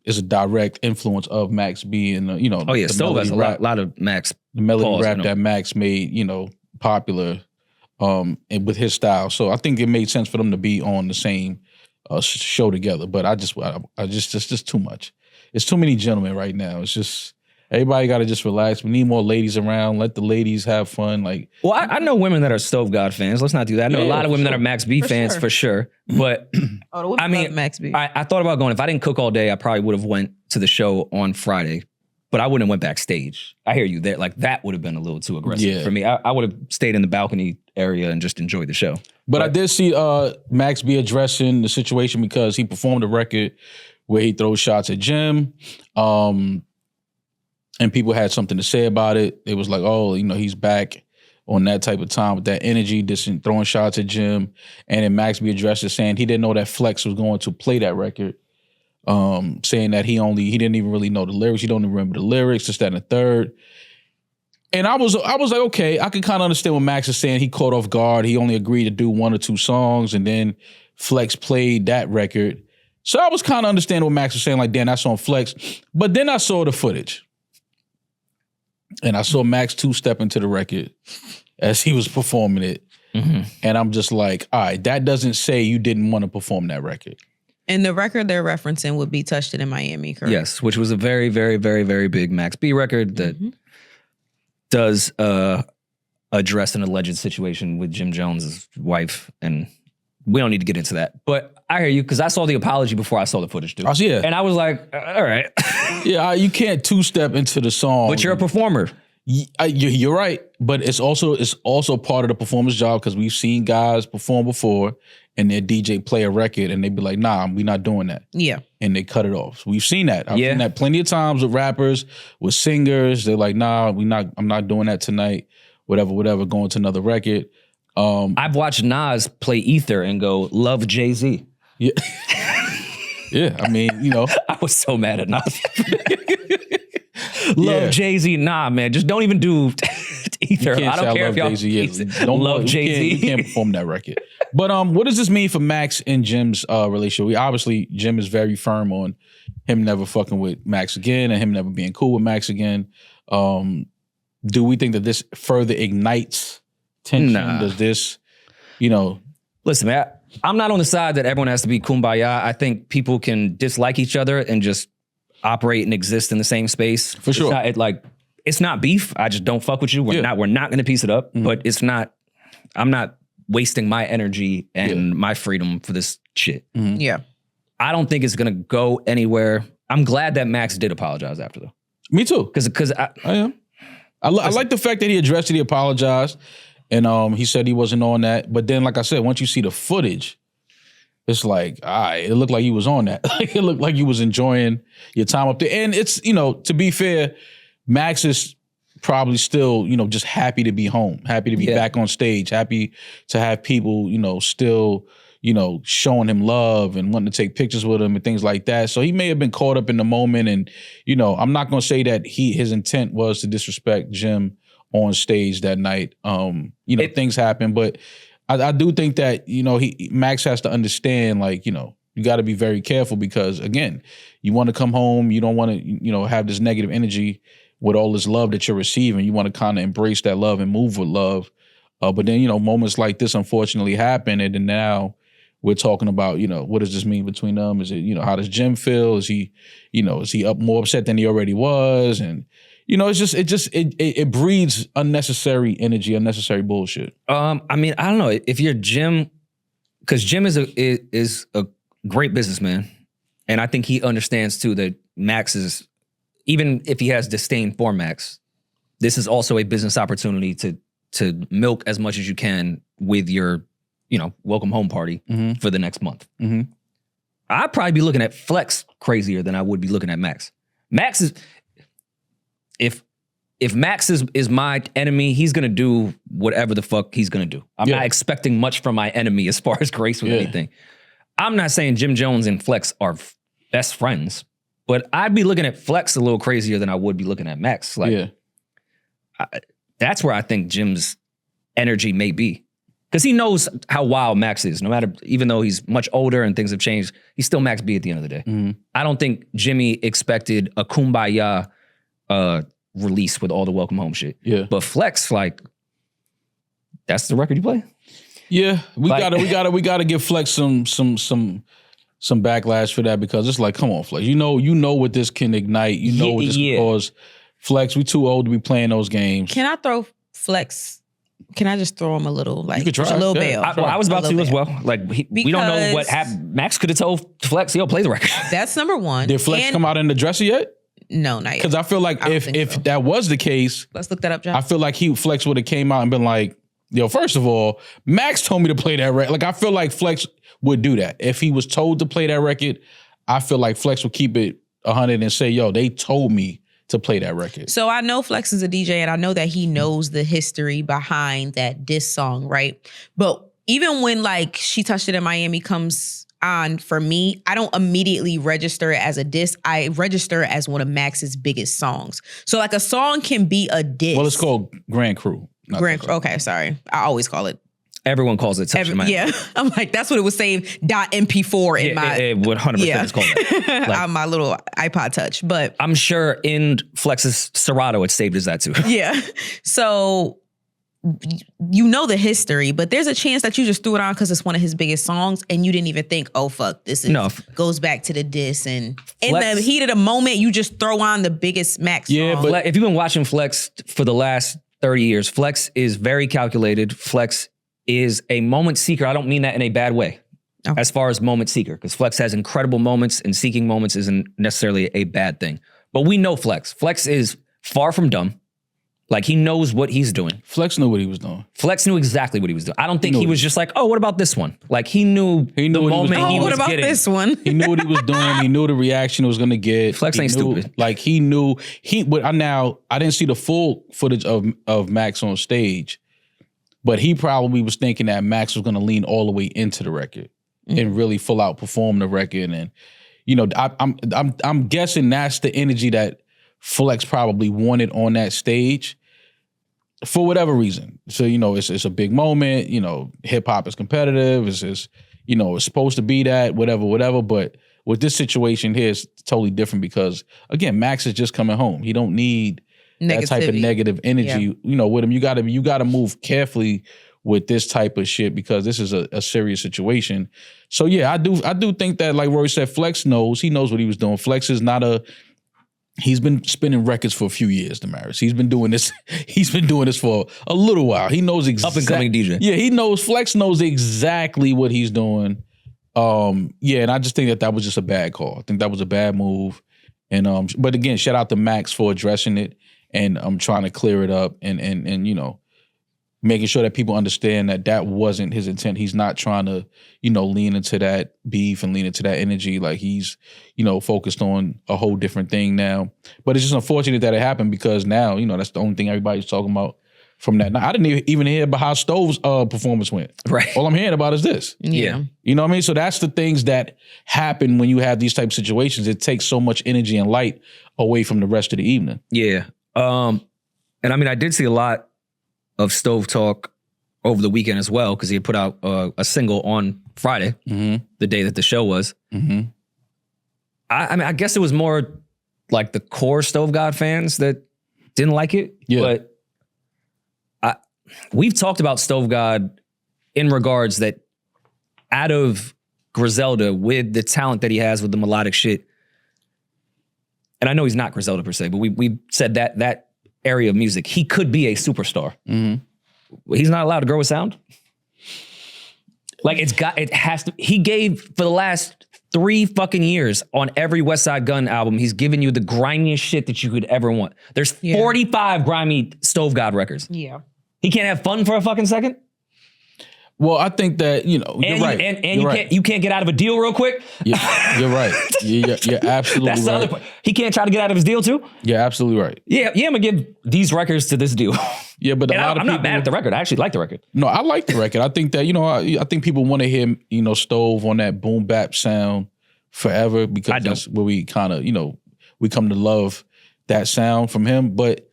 B: is a direct influence of Max B and
A: Oh yeah,
B: the
A: Stove has a
B: melody rap,
A: lot of Max.
B: the melody
A: pause,
B: rap that Max made popular and with his style. So I think it made sense for them to be on the same show together. But I just it's just too much. It's too many gentlemen right now. It's just everybody got to just relax. We need more ladies around. Let the ladies have fun.
A: Well, I know women that are Stove God fans. Let's not do that. I know a lot of women that are Max B fans for sure. But
C: I mean, Max B.
A: I thought about going. If I didn't cook all day, I probably would have went to the show on Friday. But I wouldn't have went backstage. I hear you there. Like that would have been a little too aggressive for me. I would have stayed in the balcony area and just enjoyed the show.
B: But I did see Max B addressing the situation because he performed a record where he throws shots at Jim. And people had something to say about it. It was like, oh, he's back on that type of time with that energy, just throwing shots at Jim. And then Max B addressed it saying he didn't know that Flex was going to play that record. Saying that he didn't even really know the lyrics. He don't even remember the lyrics, just that and the third. And I was like, okay, I can kind of understand what Max is saying. He caught off guard. He only agreed to do 1 or 2 songs, and then Flex played that record. So I was kind of understanding what Max was saying, like, damn, that's on Flex. But then I saw the footage. And I saw Max 2-step into the record as he was performing it. Mm-hmm. And I'm just like, all right, that doesn't say you didn't want to perform that record.
C: And the record they're referencing would be Touched It in Miami, correct?
A: Yes, which was a very, very, very, very big Max B record that does address an alleged situation with Jim Jones' wife. And we don't need to get into that. But I hear you, because I saw the apology before I saw the footage, too.
B: Oh, yeah.
A: And I was like, all right.
B: Yeah, you can't 2-step into the song.
A: But you're a performer.
B: You're right, but it's also part of the performance job because we've seen guys perform before and their DJ play a record and they be like, nah, we're not doing that.
C: Yeah.
B: And they cut it off. So we've seen that. I've seen that plenty of times with rappers, with singers. They're like, nah, I'm not doing that tonight. Whatever, going to another record.
A: I've watched Nas play Ether and go, love Jay-Z.
B: Yeah. Yeah, I mean, you know.
A: I was so mad at Nas. Love Jay-Z. Nah, man. Just don't even do either. I don't care if y'all
B: don't
A: love Jay-Z.
B: You can't perform that record. But what does this mean for Max and Jim's relationship? Obviously, Jim is very firm on him never fucking with Max again and him never being cool with Max again. Do we think that this further ignites tension?
A: Nah.
B: Does this, you know...
A: Listen, man, I'm not on the side that everyone has to be kumbaya. I think people can dislike each other and just operate and exist in the same space.
B: For sure.
A: It's not beef. I just don't fuck with you. We're not going to piece it up, but I'm not wasting my energy and my freedom for this shit.
B: Mm-hmm.
C: Yeah.
A: I don't think it's going to go anywhere. I'm glad that Max did apologize after, though.
B: Me too.
A: Because
B: I am. I like the fact that he addressed it, he apologized, and he said he wasn't on that. But then, like I said, once you see the footage, it's like, all right, it looked like he was on that. It looked like he was enjoying your time up there. And it's, you know, to be fair, Max is probably still, you know, just happy to be home, happy to be back on stage, happy to have people, you know, still, you know, showing him love and wanting to take pictures with him and things like that. So he may have been caught up in the moment. And, you know, I'm not going to say that his intent was to disrespect Jim on stage that night. Things happen, but I do think that, you know, Max has to understand, like, you know, you got to be very careful because, again, you want to come home. You don't want to, you know, have this negative energy with all this love that you're receiving. You want to kind of embrace that love and move with love. But then, you know, moments like this unfortunately happen. And then now we're talking about, you know, what does this mean between them? Is it, you know, how does Jim feel? Is he up more upset than he already was? And, you know, it breeds unnecessary energy, unnecessary bullshit.
A: I mean, I don't know if you're Jim, because Jim is a great businessman, and I think he understands too that Max is, even if he has disdain for Max, this is also a business opportunity to milk as much as you can with your, you know, welcome home party for the next month.
B: Mm-hmm.
A: I'd probably be looking at Flex crazier than I would be looking at Max. Max is. If Max is my enemy, he's gonna do whatever the fuck he's gonna do. I'm not expecting much from my enemy as far as grace with anything. I'm not saying Jim Jones and Flex are best friends, but I'd be looking at Flex a little crazier than I would be looking at Max. Like, that's where I think Jim's energy may be. Because he knows how wild Max is. No matter, even though he's much older and things have changed, he's still Max B at the end of the day.
B: Mm-hmm.
A: I don't think Jimmy expected a kumbaya release with all the welcome home shit.
B: Yeah.
A: But Flex, like, that's the record you play?
B: Yeah. We gotta give Flex some backlash for that, because it's like, come on, Flex. You know what this can ignite. You know what this can cause. Flex, we too old to be playing those games.
C: Can I throw Flex? Can I just throw him a little, like,
B: you could try.
C: a little bail?
A: I was about to as well. Like, we don't know what happened. Max could have told Flex he'll play the record.
C: That's number one.
B: Did Flex come out in the dresser yet?
C: No, not yet.
B: Because I feel like if that was the case,
C: let's look that up, John.
B: I feel like Flex would have came out and been like, yo, first of all, Max told me to play that record. Like, I feel like Flex would do that. If he was told to play that record, I feel like Flex would keep it 100 and say, yo, they told me to play that record.
C: So I know Flex is a DJ, and I know that he knows the history behind that diss song, right? But even when, like, She Touched It in Miami comes on, for me, I don't immediately register it as a diss. I register it as one of Max's biggest songs. So, like, a song can be a diss.
B: Well, it's called Grand Crew.
C: Okay, sorry. I always call it.
A: Everyone calls it Touch It in Miami.
C: Yeah, I'm like, that's what it was saved .mp4 in my.
A: It 100% is called that. Like,
C: on my little iPod Touch, but
A: I'm sure in Flex's Serato it's saved as that too.
C: Yeah, so you know the history, but there's a chance that you just threw it on because it's one of his biggest songs, and you didn't even think, oh fuck, this goes back to the diss, and in the heat of the moment, you just throw on the biggest Max song.
A: Yeah, but if you've been watching Flex for the last 30 years, Flex is very calculated. Flex is a moment seeker. I don't mean that in a bad way. Okay. As far as moment seeker, because Flex has incredible moments, and seeking moments isn't necessarily a bad thing. But we know Flex. Flex is far from dumb. Like, he knows what he's doing.
B: Flex knew what he was doing.
A: Flex knew exactly what he was doing. I don't think he was just like, oh, what about this one? Like, he knew the moment he was
C: what about
A: getting.
C: This one?
B: He knew what he was doing. He knew the reaction it was going to get.
A: Flex ain't stupid.
B: Like, he knew. I didn't see the full footage of Max on stage, but he probably was thinking that Max was going to lean all the way into the record and really full out perform the record. And, I'm guessing that's the energy that Flex probably wanted on that stage for whatever reason. So, it's a big moment, hip hop is competitive, it's supposed to be that, whatever. But with this situation here, it's totally different because, again, Max is just coming home. He don't need that type of negative energy, with him. You gotta move carefully with this type of shit because this is a serious situation. So yeah, I do think that, like Rory said, Flex knows. He knows what he was doing. Flex is not he's been spinning records for a few years, Demaris. He's been doing this. He's been doing this for a little while. He knows exactly.
A: Up and coming DJ.
B: Yeah, he knows. Flex knows exactly what he's doing. And I just think that was just a bad call. I think that was a bad move. And but again, shout out to Max for addressing it and trying to clear it up and making sure that people understand that wasn't his intent. He's not trying to, lean into that beef and lean into that energy. Like he's, focused on a whole different thing now. But it's just unfortunate that it happened because now, that's the only thing everybody's talking about from that. Now, I didn't even hear about how Stove's performance went.
A: Right.
B: All I'm hearing about is this.
C: Yeah.
B: You know what I mean? So that's the things that happen when you have these type of situations. It takes so much energy and light away from the rest of the evening.
A: Yeah. And I mean, I did see a lot of Stove talk over the weekend as well because he had put out a single on Friday, the day that the show was.
B: Mm-hmm.
A: I mean, I guess it was more like the core Stove God fans that didn't like it.
B: Yeah.
A: But we've talked about Stove God in regards that out of Griselda with the talent that he has with the melodic shit, and I know he's not Griselda per se, but we said that area of music, he could be a superstar.
B: Mm-hmm.
A: He's not allowed to grow a sound. Like it has to. He gave for the last 3 fucking years on every West Side Gun album. He's given you the grimiest shit that you could ever want. There's 45 grimy Stove God records.
C: Yeah.
A: He can't have fun for a fucking second.
B: Well, I think that, you're right.
A: And you can't get out of a deal real quick.
B: Yeah, you're right. You're absolutely
A: That's
B: right.
A: the other part. He can't try to get out of his deal too.
B: You're absolutely right.
A: Yeah, I'm gonna give these records to this deal.
B: Yeah, but
A: I'm not mad at the record. I actually like the record.
B: No, I like the record. I think that, I think people want to hear, Stove on that boom bap sound forever because that's where we kind of, we come to love that sound from him. But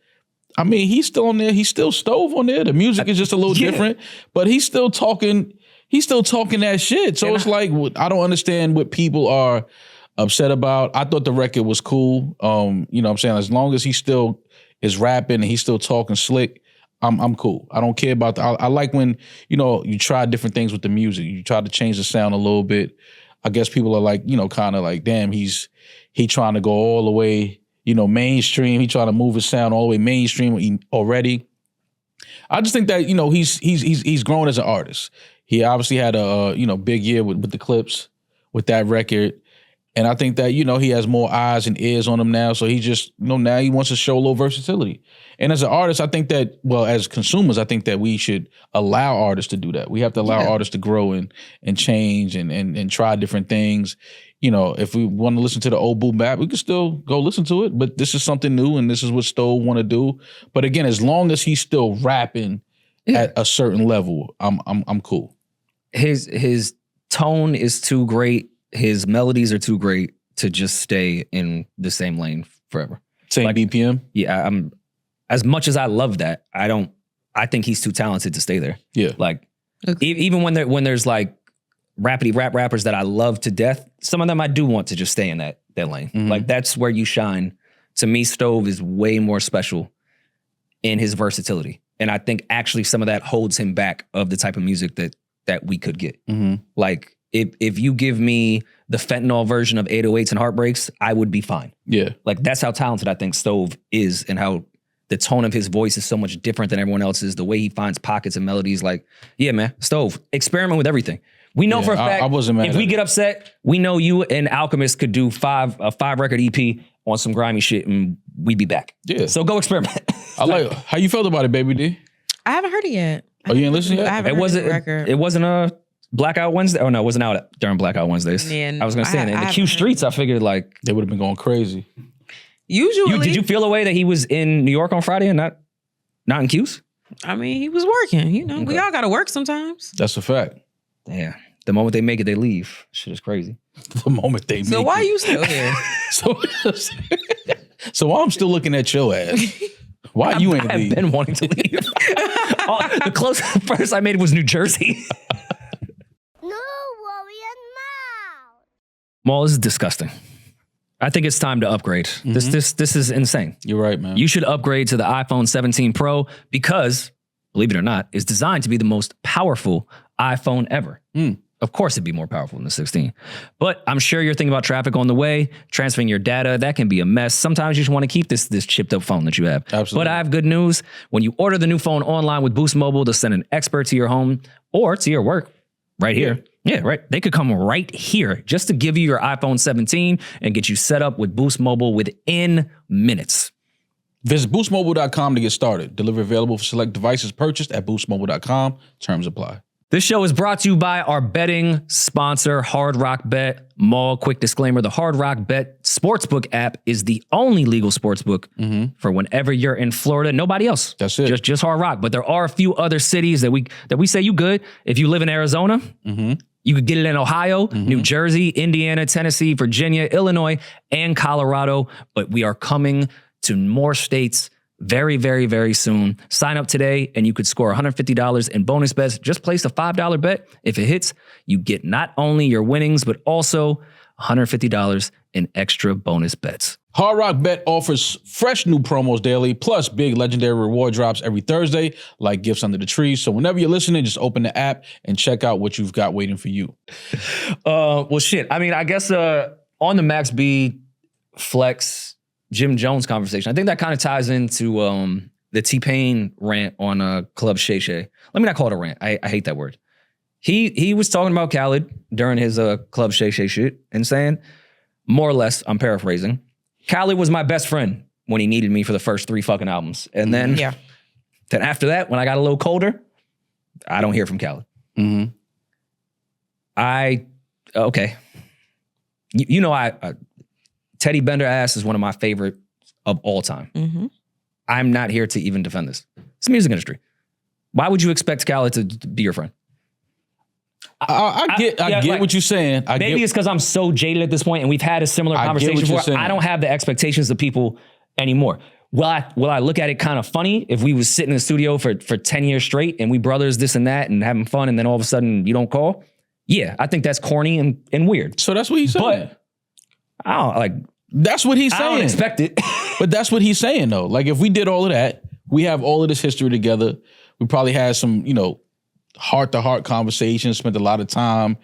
B: I mean, he's still on there. He's still Stove on there. The music is just a little different, but he's still talking that shit. So it's like, I don't understand what people are upset about. I thought the record was cool. You know what I'm saying? As long as he still is rapping and he's still talking slick, I'm cool. I don't care about I like when, you try different things with the music. You try to change the sound a little bit. I guess people are like, kind of like, damn, he trying to go all the way, mainstream. He trying to move his sound all the way mainstream already. I just think that, he's grown as an artist. He obviously had a, big year with the Clips, with that record. And I think that, he has more eyes and ears on him now. So he just, now he wants to show a little versatility. And as an artist, I think that, as consumers, I think that we should allow artists to do that. We have to allow artists to grow and change and try different things. If we want to listen to the old boom bap, we can still go listen to it. But this is something new, and this is what Stove want to do. But again, as long as he's still rapping at a certain level, I'm cool.
A: His tone is too great. His melodies are too great to just stay in the same lane forever.
B: Same BPM?
A: Yeah, as much as I love that, I think he's too talented to stay there.
B: Yeah.
A: Like, even when there's like rapidy rap rappers that I love to death, some of them I do want to just stay in that lane. Mm-hmm. Like, that's where you shine. To me, Stove is way more special in his versatility. And I think actually some of that holds him back of the type of music that we could get.
B: Mm-hmm.
A: Like, if you give me the fentanyl version of 808s and Heartbreaks, I would be fine.
B: Yeah.
A: Like, that's how talented I think Stove is and how the tone of his voice is so much different than everyone else's. The way he finds pockets and melodies, like, yeah, man, Stove, experiment with everything. We know for a fact,
B: I wasn't mad
A: if we get upset, we know you and Alchemist could do a 5-record EP on some grimy shit and we'd be back.
B: Yeah.
A: So go experiment.
B: How you felt about it, Baby D?
C: I haven't heard it yet.
B: Oh, you ain't listened yet?
C: I haven't heard the record.
A: It wasn't a Blackout Wednesday. Oh no, it wasn't out during Blackout Wednesdays.
C: Man,
A: I was gonna say, in the Q streets, I figured like
B: they would have been going crazy.
C: Usually,
A: did you feel a way that he was in New York on Friday and not in Q's?
C: I mean, he was working. We all got to work sometimes.
B: That's a fact.
A: Yeah, the moment they make it, they leave. Shit is crazy.
B: The moment they
C: So
B: make
C: why
B: it.
C: you still here?
B: So why I'm still looking at your ass? Why you ain't
A: I've
B: leave?
A: been wanting to leave. The closest first I made was New Jersey.
D: No warrior now.
A: Maul, this is disgusting. I think it's time to upgrade. This is insane.
B: You're right, man.
A: You should upgrade to the iPhone 17 Pro because, believe it or not, it's designed to be the most powerful iPhone ever. Of course, it'd be more powerful than the 16. But I'm sure you're thinking about traffic on the way, transferring your data. That can be a mess. Sometimes you just want to keep this chipped up phone that you have.
B: Absolutely.
A: But I have good news. When you order the new phone online with Boost Mobile, they'll send an expert to your home or to your work right here. Yeah, right. They could come right here just to give you your iPhone 17 and get you set up with Boost Mobile within minutes.
B: Visit boostmobile.com to get started. Delivery available for select devices purchased at boostmobile.com. Terms apply.
A: This show is brought to you by our betting sponsor, Hard Rock Bet. Maul, quick disclaimer, the Hard Rock Bet Sportsbook app is the only legal sportsbook for whenever you're in Florida. Nobody else.
B: That's it.
A: Just Hard Rock. But there are a few other cities that we say you good. If you live in Arizona, you could get it in Ohio, New Jersey, Indiana, Tennessee, Virginia, Illinois, and Colorado. But we are coming to more states very, very, very soon. Sign up today and you could score $150 in bonus bets. Just place a $5 bet. If it hits, you get not only your winnings, but also $150 in extra bonus bets.
B: Hard Rock Bet offers fresh new promos daily, plus big legendary reward drops every Thursday, like gifts under the tree. So whenever you're listening, just open the app and check out what you've got waiting for you.
A: Well, shit. I mean, I guess on the Max B Flex Jim Jones conversation, I think that kind of ties into the T-Pain rant on Club Shay Shay. Let me not call it a rant. I hate that word. He was talking about Khaled during his Club Shay Shay shit and saying, more or less, I'm paraphrasing, Khaled was my best friend when he needed me for the first 3 fucking albums. And then, then after that, when I got a little colder, I don't hear from Khaled. Okay. You know, Teddy Bender ass is one of my favorite of all time. I'm not here to even defend this. It's the music industry. Why would you expect Khaled to be your friend?
B: I get
A: like,
B: what you're saying.
A: Maybe it's because I'm so jaded at this point and we've had a similar conversation before. I don't have the expectations of people anymore. Will I look at it kind of funny if we was sitting in the studio for 10 years straight and we brothers this and that and having fun and then all of a sudden you don't call? Yeah, I think that's corny and weird.
B: So that's what he's saying.
A: But I don't like.
B: That's what he's saying.
A: I don't expect it.
B: But that's what he's saying though. Like if we did all of that, we have all of this history together. We probably had some, heart-to-heart conversations, spent a lot of time.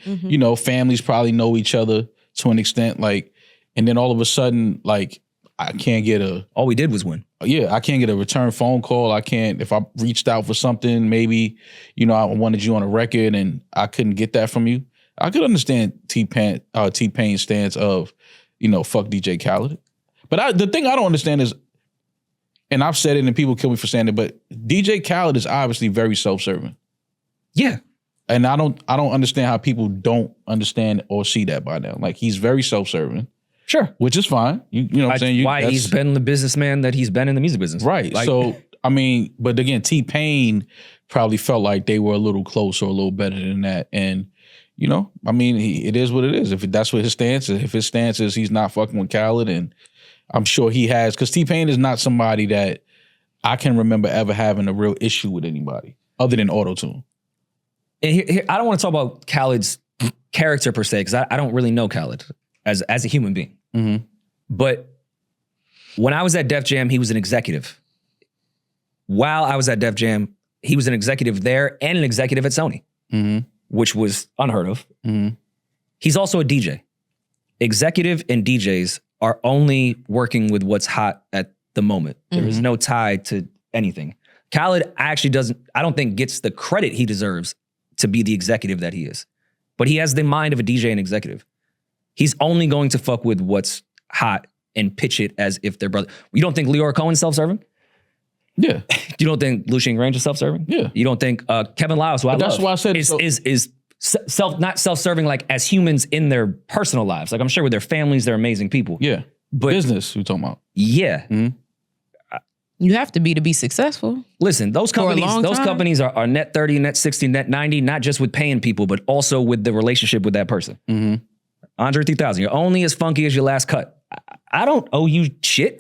B: Families probably know each other to an extent. Like, and then all of a sudden, like, I can't get
A: all we did was win.
B: I can't get a return phone call. I can't, if I reached out for something, maybe, I wanted you on a record and I couldn't get that from you. I could understand T-Pain's stance of, fuck DJ Khaled. But the thing I don't understand is, and I've said it and people kill me for saying it, but DJ Khaled is obviously very self-serving.
A: Yeah.
B: And I don't understand how people don't understand or see that by now. Like he's very self-serving.
A: Sure.
B: Which is fine. You know what I'm saying?
A: Why he's been the businessman that he's been in the music business.
B: Right.
A: Like,
B: so, I mean, but again, T-Pain probably felt like they were a little closer, a little better than that. And, I mean, it is what it is. If that's what his stance is, if his stance is he's not fucking with Khaled, and I'm sure he has, because T-Pain is not somebody that I can remember ever having a real issue with anybody other than auto-tune.
A: And here, I don't want to talk about Khaled's character per se, because I don't really know Khaled as a human being. But when I was at Def Jam, he was an executive. While I was at Def Jam, he was an executive there and an executive at Sony, which was unheard of. He's also a DJ. Executive and DJs are only working with what's hot at the moment. There is no tie to anything. Khaled actually I don't think gets the credit he deserves to be the executive that he is. But he has the mind of a DJ and executive. He's only going to fuck with what's hot and pitch it as if they're brother. You don't think Leora Cohen's self-serving?
B: Yeah.
A: You don't think Lucien Grange is self-serving?
B: Yeah.
A: You don't think Kevin Lyles, who I love,
B: that's why I said
A: is not self-serving like as humans in their personal lives. Like I'm sure with their families, they're amazing people.
B: Yeah. But business, we're talking about.
A: Yeah.
C: You have to be successful.
A: Listen, those companies are net 30, net 60, net 90, not just with paying people, but also with the relationship with that person. Andre 3000, you're only as funky as your last cut. I don't owe you shit.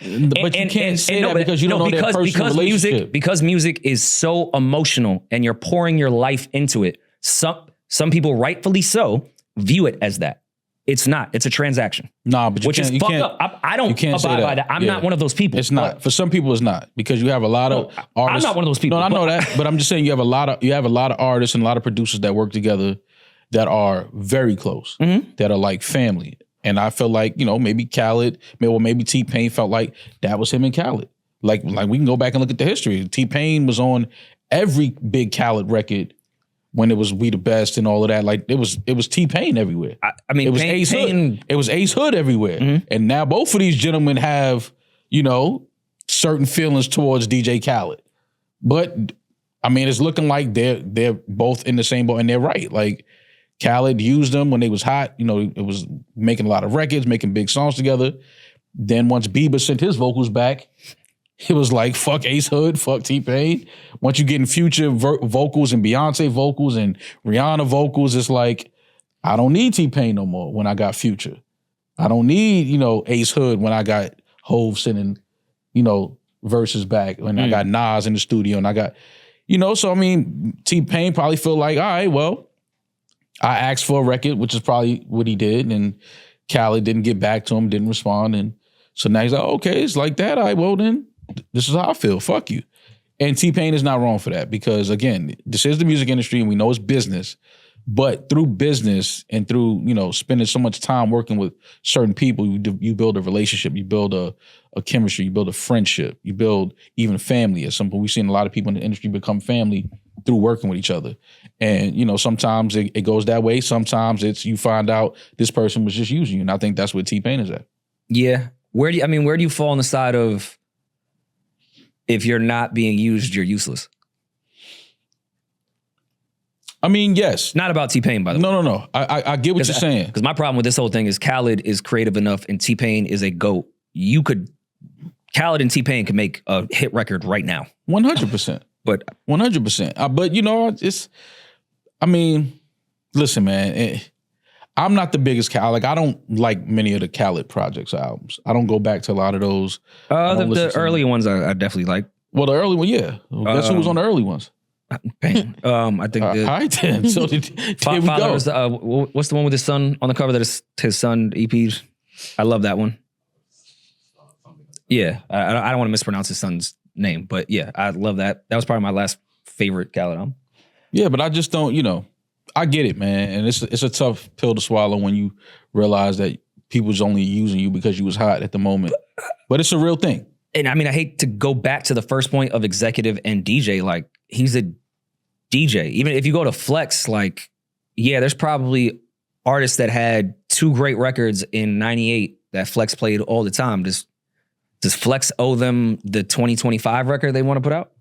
B: But you can't say that because you don't know their personal relationship.
A: Because music is so emotional and you're pouring your life into it. Some people, rightfully so, view it as that. It's not. It's a transaction.
B: Nah, but
A: which is fucked up. I don't abide by that. I'm not one of those people.
B: It's not. For some people, it's not because you have a lot of artists.
A: I'm not one of those people.
B: No, I know that, but I'm just saying you have a lot of artists and a lot of producers that work together that are very close, that are like family. And I feel like, maybe Khaled, maybe T-Pain felt like that was him and Khaled. Like we can go back and look at the history. T-Pain was on every big Khaled record when it was We the Best and all of that. Like it was T-Pain everywhere.
A: I mean,
B: it was Ace Hood. It was Ace Hood everywhere. And now both of these gentlemen have, certain feelings towards DJ Khaled. But I mean, it's looking like they're both in the same boat and they're right. Like Khaled used them when they was hot. It was making a lot of records, making big songs together. Then once Bieber sent his vocals back, it was like, fuck Ace Hood, fuck T-Pain. Once you get in Future vocals and Beyonce vocals and Rihanna vocals, it's like, I don't need T-Pain no more when I got Future. I don't need, Ace Hood when I got Hov sending, verses back, when I got Nas in the studio and I got, so I mean, T-Pain probably feel like, all right, well, I asked for a record, which is probably what he did, and Khaled didn't get back to him, didn't respond, and so now he's like, okay, it's like that. All right, well then, this is how I feel. Fuck you. And T-Pain is not wrong for that because, again, this is the music industry and we know it's business. But through business and through, spending so much time working with certain people, you build a relationship, you build a chemistry, you build a friendship, you build even family. At some point, we've seen a lot of people in the industry become family through working with each other. And, sometimes it goes that way. Sometimes it's you find out this person was just using you. And I think that's where T-Pain is at.
A: Yeah. Where do you fall on the side of if you're not being used, you're useless?
B: I mean, yes.
A: Not about T-Pain, by the way.
B: No. I get what you're saying.
A: Because my problem with this whole thing is Khaled is creative enough and T-Pain is a GOAT. Khaled and T-Pain can make a hit record right now.
B: 100%.
A: But
B: 100%. But listen, man. I'm not the biggest Khaled. Like, I don't like many of the Khaled Projects albums. I don't go back to a lot of those.
A: The early ones I definitely like.
B: Well, the early one, yeah. Guess who was on the early ones?
A: Pain. I think.
B: All right, then. So here we go.
A: What's the one with his son on the cover that is his son EP'd? I love that one. Yeah, I don't want to mispronounce his son's name, but yeah, I love that. That was probably my last favorite Khaled album.
B: Yeah, but I just don't, I get it, man. And it's a tough pill to swallow when you realize that people's only using you because you was hot at the moment. But it's a real thing.
A: And I hate to go back to the first point of executive and DJ. Like, he's a DJ. Even if you go to Flex, like, yeah, there's probably artists that had 2 great records in 98 that Flex played all the time. Does Flex owe them the 2025 record they want to put out?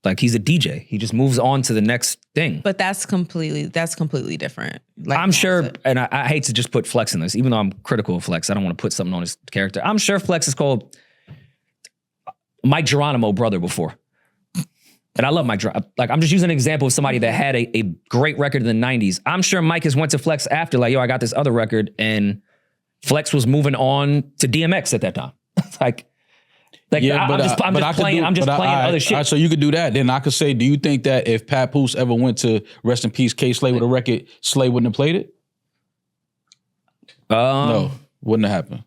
A: Like, he's a DJ. He just moves on to the next thing.
C: But that's completely different. Like,
A: I'm sure, and I hate to just put Flex in this, even though I'm critical of Flex. I don't want to put something on his character. I'm sure Flex is called Mike Geronimo brother before. And I love Mike Geronimo. Like, I'm just using an example of somebody that had a great record in the 90s. I'm sure Mike has went to Flex after, like, yo, I got this other record, and Flex was moving on to DMX at that time. I'm just playing other shit.
B: So you could do that. Then I could say, do you think that if Pat Poose ever went to Rest in Peace K Slay with a record, Slay wouldn't have played it? No, wouldn't have happened.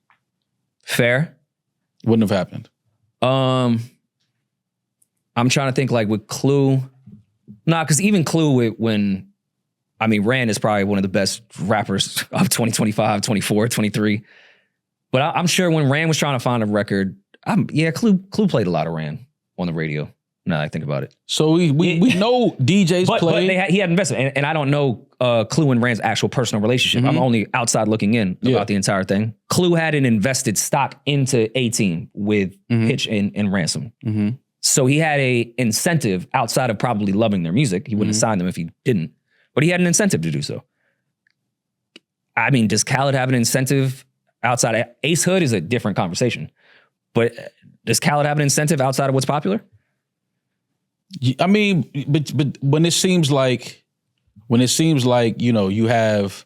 A: Fair.
B: Wouldn't have happened.
A: I'm trying to think, like, with Clue. Nah, because even Clue, Ran is probably one of the best rappers of 2025, 24, 23. But I'm sure when Ran was trying to find a record, Clue played a lot of Ran on the radio. Now that I think about it.
B: So we know DJs play.
A: But he had investment, and I don't know Clue and Rand's actual personal relationship. I'm only outside looking in about the entire thing. Clue had an invested stock into A-Team with Hitch and Ransom. So he had a incentive outside of probably loving their music. He wouldn't have signed them if he didn't. But he had an incentive to do so. Does Khaled have an incentive outside of Ace Hood is a different conversation. But does Khaled have an incentive outside of what's popular?
B: But when it seems like, you have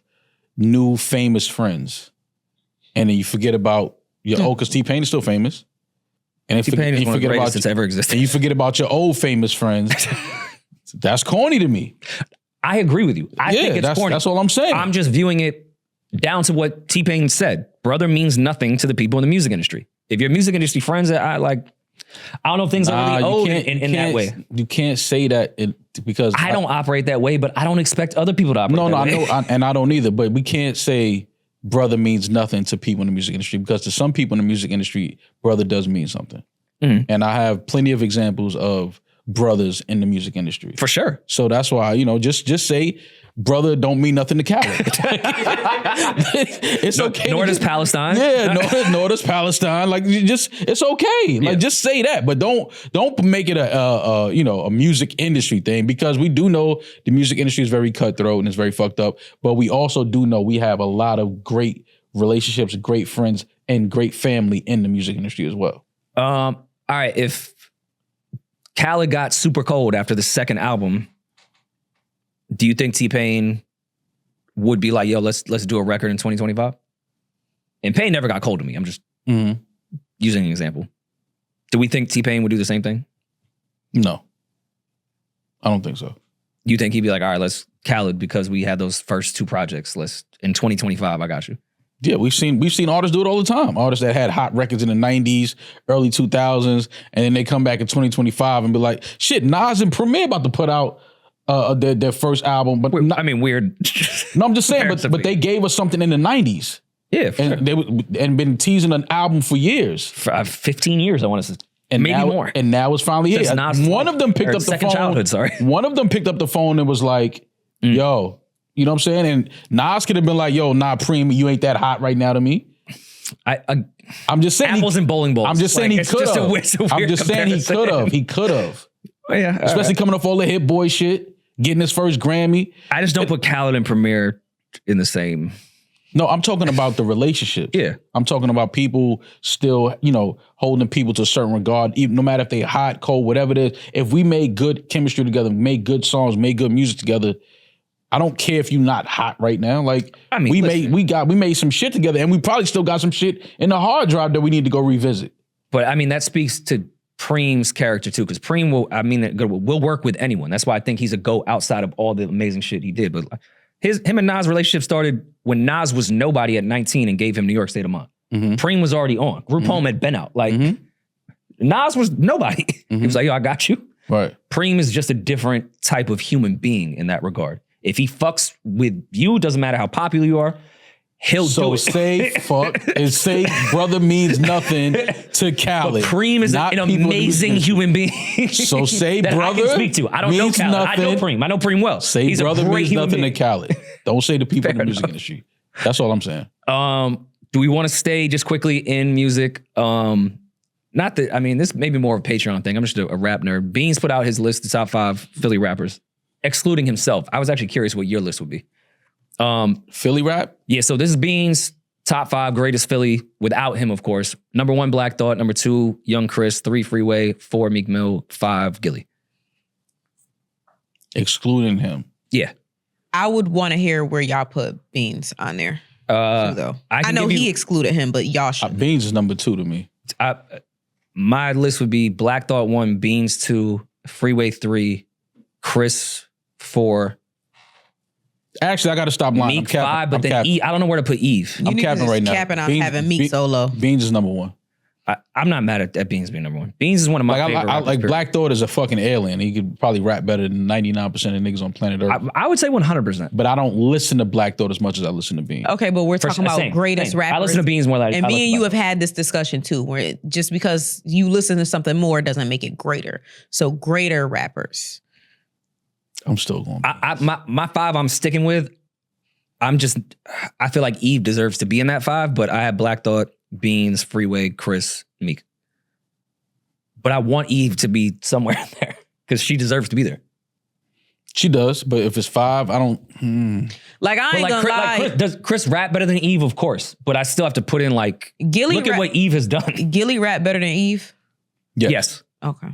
B: new famous friends, and then you forget about your because T-Pain is still famous, and then
A: T-Pain is
B: you
A: one of the
B: forget about
A: greatest that's ever existed.
B: and you forget about your old famous friends. That's corny to me.
A: I agree with you. I think it's corny.
B: That's all I'm saying.
A: I'm just viewing it down to what T-Pain said. Brother means nothing to the people in the music industry. If you're music industry friends, I don't know if things are really owed in that way.
B: You can't say that because
A: I don't operate that way, but I don't expect other people to operate that way.
B: I know, and I don't either. But we can't say brother means nothing to people in the music industry, because to some people in the music industry, brother does mean something.
A: Mm-hmm.
B: And I have plenty of examples of brothers in the music industry.
A: For sure.
B: So that's why, just say brother don't mean nothing to Khaled. It's okay.
A: Nor does Palestine.
B: Yeah, nor does Palestine. Like, it's okay. Like, just say that, but don't make it a music industry thing, because we do know the music industry is very cutthroat and it's very fucked up. But we also do know we have a lot of great relationships, great friends, and great family in the music industry as well.
A: All right, if Khaled got super cold after the second album, do you think T-Pain would be like, yo, let's do a record in 2025? And Pain never got cold to me. I'm just using an example. Do we think T-Pain would do the same thing?
B: No. I don't think so.
A: You think he'd be like, all right, let's Khaled, because we had those first two projects. Let's in 2025, I got you.
B: Yeah, we've seen artists do it all the time. Artists that had hot records in the 90s, early 2000s, and then they come back in 2025 and be like, shit, Nas and Premier about to put out their first album. But
A: weird.
B: No, I'm just saying, but they gave us something in the 90s.
A: Yeah, for
B: and
A: sure.
B: and been teasing an album for years.
A: For 15 years, I want to say. And maybe more.
B: And now it's finally here. One of them picked up the phone.
A: Childhood, sorry.
B: One of them picked up the phone and was like, yo, you know what I'm saying? And Nas could have been like, yo, nah, Preem, you ain't that hot right now to me. I'm just saying.
A: Apples and bowling balls.
B: I'm just saying he could have. I'm just saying he could have. He could have.
A: Yeah.
B: Especially coming off all the Hit Boy shit, getting his first Grammy.
A: I just don't put Khaled and Premier in the same.
B: No, I'm talking about the relationship.
A: Yeah.
B: I'm talking about people still, holding people to a certain regard, even no matter if they hot, cold, whatever it is. If we made good chemistry together, made good songs, made good music together, I don't care if you're not hot right now. Like, we made some shit together, and we probably still got some shit in the hard drive that we need to go revisit.
A: But that speaks to Preem's character too, because Preem will work with anyone. That's why I think he's a GOAT outside of all the amazing shit he did. But him and Nas' relationship started when Nas was nobody at 19 and gave him New York State of Mind. Mm-hmm. Preem was already on. Group Home had been out. Like, Nas was nobody. He was like, yo, I got you.
B: Right.
A: Preem is just a different type of human being in that regard. If he fucks with you, doesn't matter how popular you are, he'll do it.
B: So say fuck and say brother means nothing to Khaled.
A: But Preem is an amazing human being.
B: So say brother
A: I can speak to. I don't know Khaled.
B: Nothing.
A: I know Preem. I know Preem well.
B: Say
A: He's
B: brother means nothing to Khaled. Don't say the people in the music
A: enough.
B: industry. That's all I'm saying.
A: Do we want to stay just quickly in music? This may be more of a Patreon thing. I'm just a rap nerd. Beans put out his list of top 5 Philly rappers, excluding himself. I was actually curious what your list would be.
B: Philly rap?
A: Yeah, so this is Beans' top 5 greatest Philly, without him, of course. Number 1, Black Thought. Number 2, Young Chris. 3, Freeway. 4, Meek Mill. 5, Gilly.
B: Excluding him.
A: Yeah.
C: I would want to hear where y'all put Beans on there. Though. I know he excluded him, but y'all should.
B: Beans is number 2 to me.
A: My list would be Black Thought 1, Beans 2, Freeway 3, Chris 4.
B: Actually, I got to stop lying.
A: Meek 5, but then Eve. I don't know where to put Eve.
B: I'm capping right now.
C: Capping on having Meek solo.
B: Beans is number 1.
A: I'm not mad at Beans being number 1. Beans is one of my favorite rappers.
B: Black Thought is a fucking alien. He could probably rap better than 99% of niggas on planet Earth.
A: I would say 100%.
B: But I don't listen to Black Thought as much as I listen to Beans.
C: Okay, but we're talking about greatest rappers.
A: I listen to Beans more like.
C: And me and you have had this discussion too, where just because you listen to something more doesn't make it greater. So greater rappers.
B: I'm still going.
A: My 5 I'm sticking with. I feel like Eve deserves to be in that 5, but I have Black Thought, Beans, Freeway, Chris, Meek. But I want Eve to be somewhere in there because she deserves to be there.
B: She does, but if it's 5, I don't.
C: Like, I ain't gonna lie.
A: Does Chris rap better than Eve? Of course. But I still have to put in look at what Eve has done.
C: Gilly rap better than Eve?
A: Yes.
C: Okay.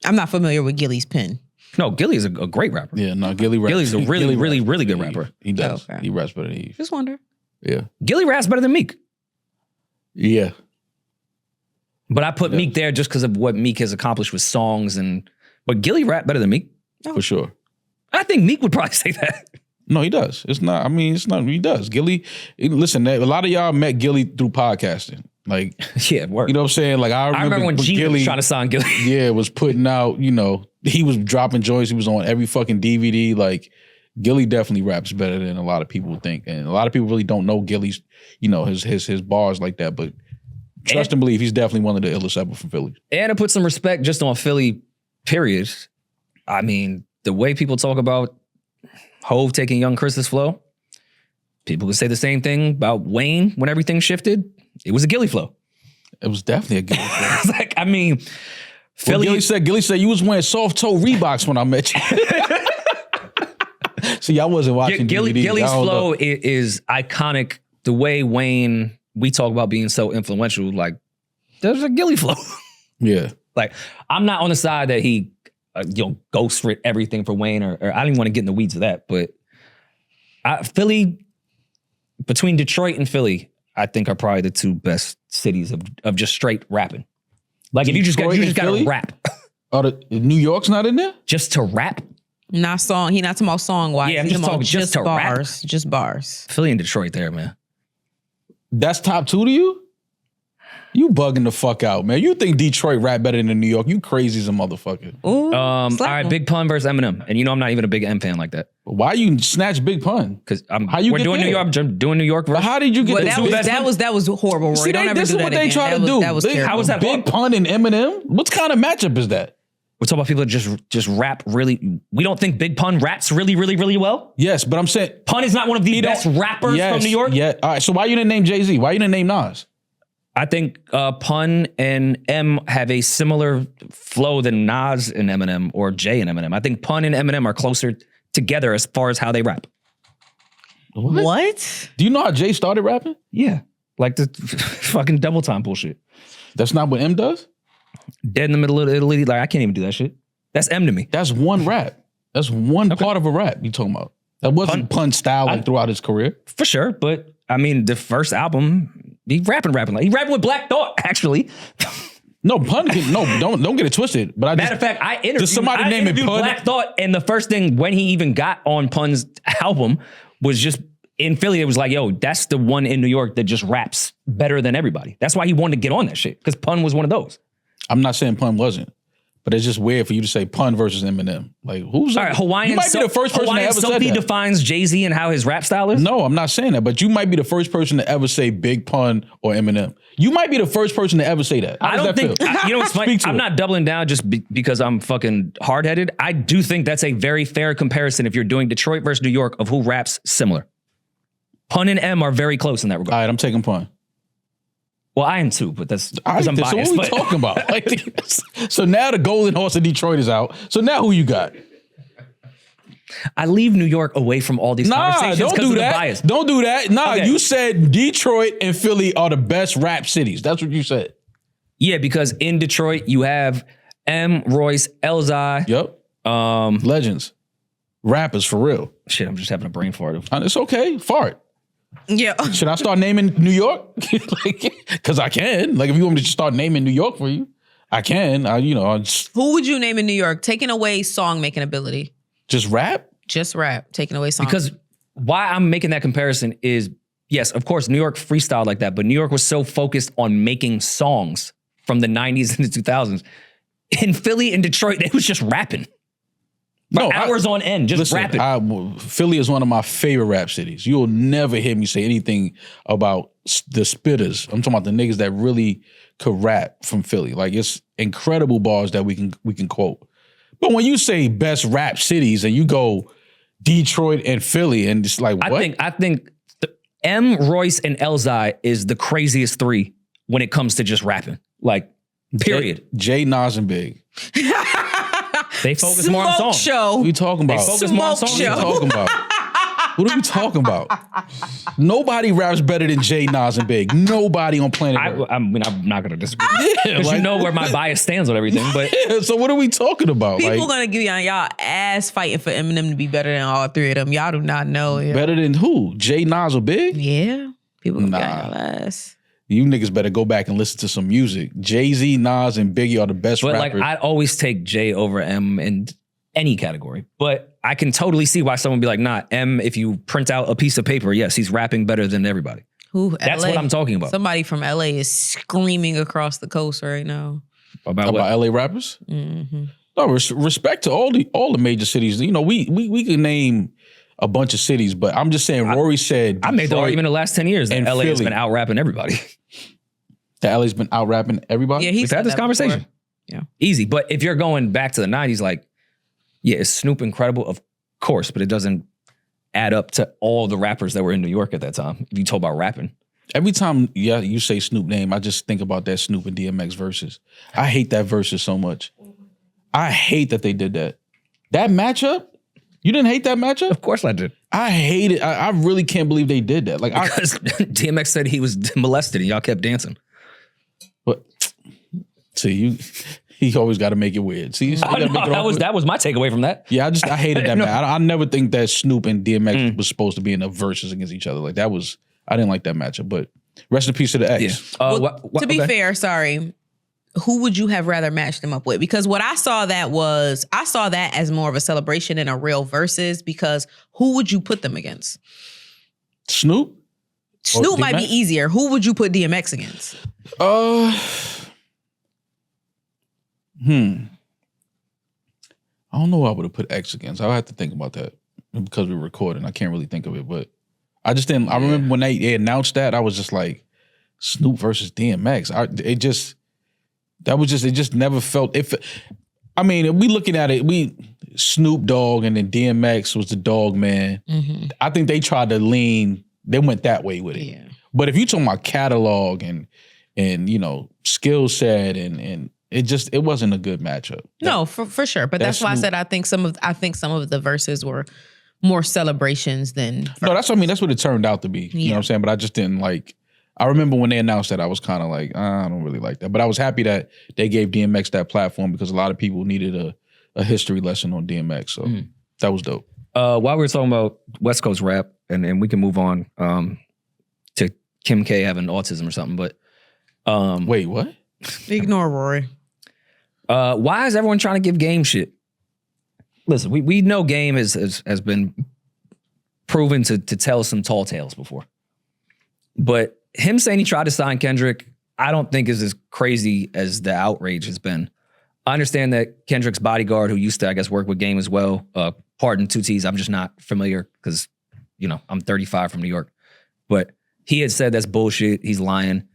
C: I'm not familiar with Gilly's pen.
A: No, Gilly is a great rapper.
B: Yeah, no, Gilly raps.
A: Gilly's a really, really, really good rapper.
B: He does.
C: Okay.
B: He raps better than Eve.
C: Just wonder.
B: Yeah.
A: Gilly raps better than Meek.
B: Yeah.
A: But I put Meek there just because of what Meek has accomplished with songs but Gilly rap better than Meek.
B: For sure.
A: I think Meek would probably say that.
B: No, he does. It's not, he does. Gilly, listen, a lot of y'all met Gilly through podcasting. Like,
A: Yeah, word.
B: you know what I'm saying? Like, I remember
A: when G
B: Gilly
A: was trying to sign Gilly.
B: Yeah, was putting out, he was dropping joints. He was on every fucking DVD. Like, Gilly definitely raps better than a lot of people think. And a lot of people really don't know Gilly's, his bars like that. But trust and believe, he's definitely one of the illest ever from Philly.
A: And to put some respect just on Philly, period. I mean, the way people talk about Hove taking Young Chris's flow, people could say the same thing about Wayne when everything shifted. It was a Gilly flow.
B: It was definitely a Gilly flow.
A: It's like, I mean, Philly.
B: Well, Gilly said you was wearing soft toe Reeboks when I met you. See, I wasn't watching
A: Gilly's
B: DVDs.
A: flow is iconic. The way Wayne, we talk about being so influential, like, there's a Gilly flow.
B: Yeah.
A: Like, I'm not on the side that he, ghost writ everything for Wayne, or I don't even want to get in the weeds of that, but Philly, between Detroit and Philly, I think are probably the two best cities of just straight rapping. Like, if you just got to rap.
B: Oh, New York's not in there?
A: Just to rap?
C: Not song. He not talking about song wise.
A: Yeah, I'm just talking just to
C: bars.
A: rap.
C: Just bars.
A: Philly and Detroit there, man.
B: That's top two to you? You bugging the fuck out, man. You think Detroit rap better than New York? You crazy as a motherfucker.
C: Ooh,
A: all right, Big Pun versus Eminem. And I'm not even a big M fan like that.
B: Why you snatch Big Pun?
A: Because we're doing New York. I'm doing New York versus.
B: But how did you get
C: that was horrible, Rory.
B: See,
C: Don't ever
B: this
C: do
B: is
C: that
B: what they
C: again.
B: try to do.
C: That was terrible.
A: How was that
B: Big Pun and Eminem? What kind of matchup is that?
A: We're talking about people that just rap really. We don't think Big Pun raps really, really, really well.
B: Yes, but I'm saying
A: Pun is not one of the best rappers from New York.
B: Yeah. All right. So why you didn't name Jay-Z? Why you didn't name Nas?
A: I think Pun and M have a similar flow than Nas and Eminem or Jay and Eminem. I think Pun and Eminem are closer together as far as how they rap.
C: What?
B: Do you know how Jay started rapping?
A: Yeah. Like the fucking double time bullshit.
B: That's not what M does?
A: Dead in the middle of Italy. Like, I can't even do that shit. That's M to me.
B: That's one rap. That's one part of a rap you talking about. That wasn't Pun style throughout his career.
A: For sure. But I mean, the first album, he rapping. Like, he rapping with Black Thought, actually.
B: No, Pun. Don't get it twisted. But
A: Matter of fact, I interviewed
B: Pun?
A: Black Thought, and the first thing when he even got on Pun's album was just in Philly. It was like, yo, that's the one in New York that just raps better than everybody. That's why he wanted to get on that shit, because Pun was one of those.
B: I'm not saying Pun wasn't, but it's just weird for you to say Pun versus Eminem. Like, who's
A: all right? Hawaiian.
B: You might be the first person to ever say that.
A: Defines Jay-Z and how his rap style is.
B: No, I'm not saying that, but you might be the first person to ever say Big Pun or Eminem. You might be the first person to ever say that.
A: I don't think. You know what's funny? I'm not doubling down just because I'm fucking hard-headed. I do think that's a very fair comparison if you're doing Detroit versus New York of who raps similar. Pun and M are very close in that regard.
B: All right, I'm taking Pun.
A: Well, I am too, but that's because I'm biased.
B: So what are we talking about? Like, so now the golden horse of Detroit is out. So now who you got?
A: I leave New York away from all these conversations because of the bias.
B: Don't do that. Nah,
A: Okay.
B: You said Detroit and Philly are the best rap cities. That's what you said.
A: Yeah, because in Detroit you have M, Royce, Elzai.
B: Yep. Legends. Rappers for real.
A: Shit, I'm just having a brain fart.
B: It's okay. Fart.
C: Yeah.
B: Should I start naming New York? Because I can. Like, if you want me to just start naming New York for you, I can.
C: Who would you name in New York? Taking away song making ability.
B: Just rap?
C: Just rap. Taking away song.
A: Because why I'm making that comparison is, yes, of course, New York freestyled like that, but New York was so focused on making songs from the 90s and the 2000s. In Philly and Detroit, they was just rapping. No, hours on end, just rapping.
B: Philly is one of my favorite rap cities. You'll never hear me say anything about the spitters. I'm talking about the niggas that really could rap from Philly. Like, it's incredible bars that we can quote. But when you say best rap cities and you go Detroit and Philly and just like, what?
A: I think M, Royce, and Elzai is the craziest three when it comes to just rapping. Like, period.
B: Jay, Nas, and Big.
A: They focus more on songs.
C: Show.
B: What are you talking about?
A: They focus more on songs.
B: What are you talking about? What are we talking about? Nobody raps better than Jay, Nas, and Big. Nobody on planet Earth.
A: I mean, I'm not gonna disagree.
B: Yeah,
A: Because you know where my bias stands on everything. But
B: yeah, so what are we talking about?
C: People gonna give y'all ass fighting for Eminem to be better than all three of them. Y'all do not know. Yeah.
B: Better than who? Jay, Nas, or Big?
C: Yeah. People gonna
B: Nah.
C: get on y'all ass.
B: You niggas better go back and listen to some music. Jay-Z, Nas, and Biggie are the best rappers.
A: I always take J over M in any category. But I can totally see why someone would be like, nah, M, if you print out a piece of paper, yes, he's rapping better than everybody.
C: Who?
A: That's
C: LA?
A: what I'm talking about.
C: Somebody from LA is screaming across the coast right now.
A: About what?
B: LA rappers?
C: Mm-hmm.
B: No, respect to all the major cities. You know, we can name a bunch of cities, but I'm just saying. Rory said
A: I made the
B: Detroit
A: argument the last 10 years that
B: and
A: LA has
B: Philly.
A: been out rapping everybody.
B: that LA's been out rapping everybody.
C: Yeah,
A: We've had this conversation.
C: Before. Yeah.
A: Easy. But if you're going back to the 90s, like, yeah, is Snoop incredible? Of course, but it doesn't add up to all the rappers that were in New York at that time. If you talk about rapping.
B: Every time you say Snoop name, I just think about that Snoop and DMX versus. I hate that versus so much. I hate that they did that. That matchup. You didn't hate that matchup?
A: Of course I did.
B: I hate it. I really can't believe they did that. Like,
A: Because DMX said he was molested and y'all kept dancing.
B: but see, he always got to make it weird. See, you gotta make it awkward.
A: that was my takeaway from that.
B: Yeah, I hated that match. I never think that Snoop and DMX was supposed to be in a versus against each other. Like, I didn't like that matchup. But rest in peace to the X.
A: Yeah.
C: Well, to be fair, sorry. Who would you have rather matched them up with? Because what I saw that as more of a celebration and a real versus, because who would you put them against?
B: Snoop?
C: Snoop might be easier. Who would you put DMX against?
B: I don't know who I would have put X against. I'll have to think about that because we're recording. I can't really think of it, but I just didn't. I remember when they announced that, I was just like, Snoop versus DMX. It just never felt. I mean, we looking at it, Snoop Dogg and then DMX was the dog man.
C: Mm-hmm.
B: I think they tried to lean. They went that way with it.
C: Yeah.
B: But if you talking about catalog and you know skill set and it wasn't a good matchup.
C: No, for sure. But that's why I said I think some of the verses were more celebrations than.
B: No, that's what I mean. That's what it turned out to be. You know what I'm saying? But I just didn't like. I remember when they announced that, I was kind of like, I don't really like that. But I was happy that they gave DMX that platform because a lot of people needed a history lesson on DMX. So that was dope.
A: While we were talking about West Coast rap, and we can move on to Kim K having autism or something, but
B: wait, what?
C: Ignore Rory.
A: Why is everyone trying to give Game shit? Listen, we know Game has been proven to tell some tall tales before. But him saying he tried to sign Kendrick, I don't think is as crazy as the outrage has been. I understand that Kendrick's bodyguard, who used to, I guess, work with Game as well, pardon 2 T's, I'm just not familiar because, you know, I'm 35 from New York. But he had said that's bullshit, he's lying.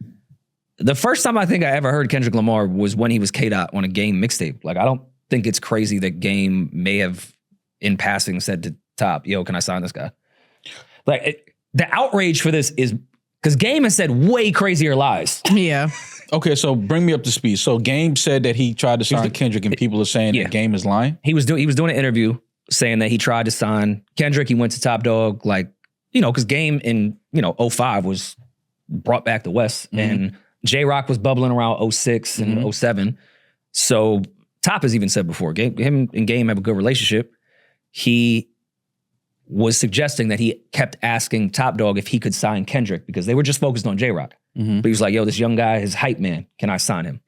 A: The first time I think I ever heard Kendrick Lamar was when he was K-Dot on a Game mixtape. Like, I don't think it's crazy that Game may have, in passing, said to Top, yo, can I sign this guy? Like, the outrage for this is because Game has said way crazier lies.
C: Yeah.
B: Okay, so bring me up to speed. So Game said that he tried to sign Kendrick, and people are saying that Game is lying.
A: He was doing an interview saying that he tried to sign Kendrick. He went to Top Dog, like, you know, because Game in 05 was brought back to West, and J-Rock was bubbling around 06 and 07. So Top has even said before, him and Game have a good relationship. He was suggesting that he kept asking Top Dog if he could sign Kendrick because they were just focused on J-Rock. But he was like, yo, this young guy is hype man. Can I sign him?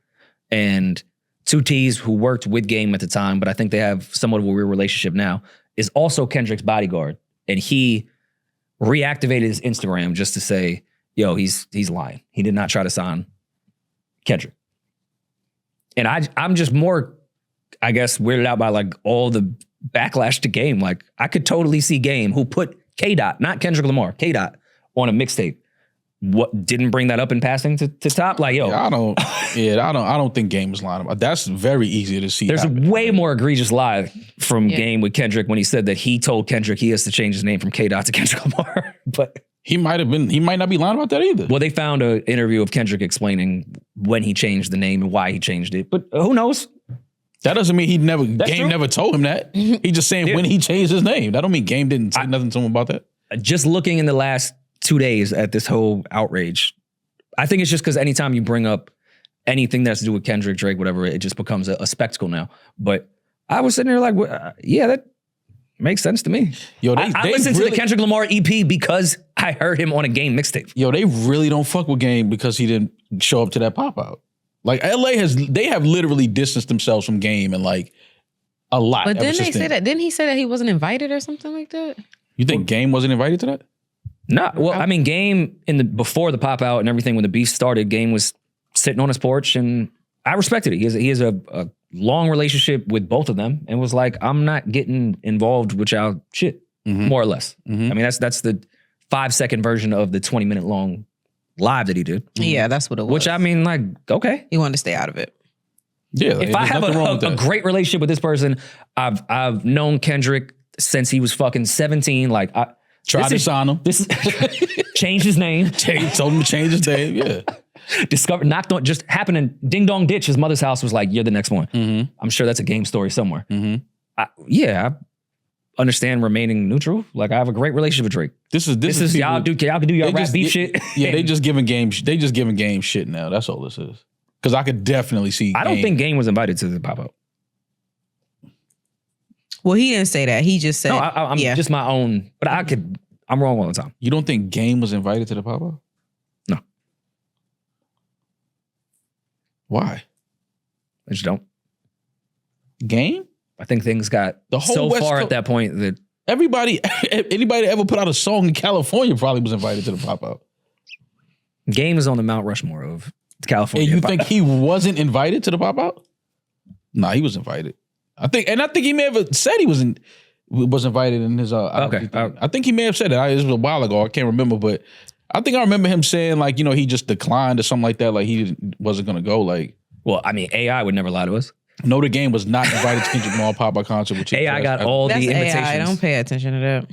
A: And 2 T's, who worked with Game at the time, but I think they have somewhat of a weird relationship now, is also Kendrick's bodyguard. And he reactivated his Instagram just to say, yo, he's lying. He did not try to sign Kendrick. And I'm just more, I guess, weirded out by like all the backlash to Game. Like, I could totally see Game, who put K-Dot, not Kendrick Lamar, K-Dot on a mixtape. What didn't bring that up in passing to Top? Like, yo,
B: I don't think Game is lying about. That's very easy to see.
A: There's a way more egregious lie from Game with Kendrick when he said that he told Kendrick he has to change his name from K-Dot to Kendrick Lamar. But
B: he might not be lying about that either.
A: Well, they found an interview of Kendrick explaining when he changed the name and why he changed it. But who knows?
B: That doesn't mean Game never told him that. He just saying when he changed his name. That don't mean Game didn't say nothing to him about that.
A: just looking in the last 2 days at this whole outrage, I think it's just because anytime you bring up anything that's to do with Kendrick, Drake, whatever, it just becomes a spectacle now. But I was sitting there like, yeah, that makes sense to me.
B: Yo,
A: I listened to the Kendrick Lamar EP because I heard him on a Game mixtape.
B: Yo, they really don't fuck with Game because he didn't show up to that pop-out. Like, they have literally distanced themselves from Game and like a lot.
C: But didn't they say that? Didn't he say that he wasn't invited or something like that?
B: You think Game wasn't invited to that?
A: No, well, I mean, Game before the pop out and everything, when the beef started, Game was sitting on his porch, and I respected it. He has a long relationship with both of them, and was like, I'm not getting involved with y'all shit, more or less. I mean, that's the 5-second version of the 20-minute long live that he did.
C: Yeah, that's what it was.
A: Which I mean, like, okay,
C: he wanted to stay out of it.
B: Yeah,
A: if I have a great relationship with this person, I've known Kendrick since he was fucking 17. Like,
B: tried to sign him.
A: This changed his name.
B: Told him to change his name. Yeah.
A: Discovered, knocked on, just happened in Ding Dong Ditch. His mother's house was like, you're the next one. I'm sure that's a Game story somewhere. I understand remaining neutral. Like, I have a great relationship with Drake. This is y'all can do y'all rap beef shit.
B: Yeah, they just giving Game shit now. That's all this is. Because I could definitely see.
A: I don't think Game was invited to the pop up.
C: Well, he didn't say that. He just said,
A: no, I'm just my own. But I'm wrong all the time.
B: You don't think Game was invited to the pop up?
A: No.
B: Why?
A: I just don't.
B: Game?
A: I think things got
B: the whole
A: so
B: West
A: far
B: Coast,
A: at that point that
B: anybody that ever put out a song in California probably was invited to the pop out.
A: Game is on the Mount Rushmore of California.
B: And you think he wasn't invited to the pop out? Nah, he was invited. I think he may have said he was invited in his.
A: Okay,
B: I think he may have said it. This was a while ago. I can't remember, but I think I remember him saying like, he just declined or something like that. Like he wasn't gonna go. Like,
A: well, I mean, AI would never lie to us.
B: No, the Game was not invited to Kendrick Lamar pop-out concert. Which
A: AI got all the invitations.
C: AI. Don't pay attention to that.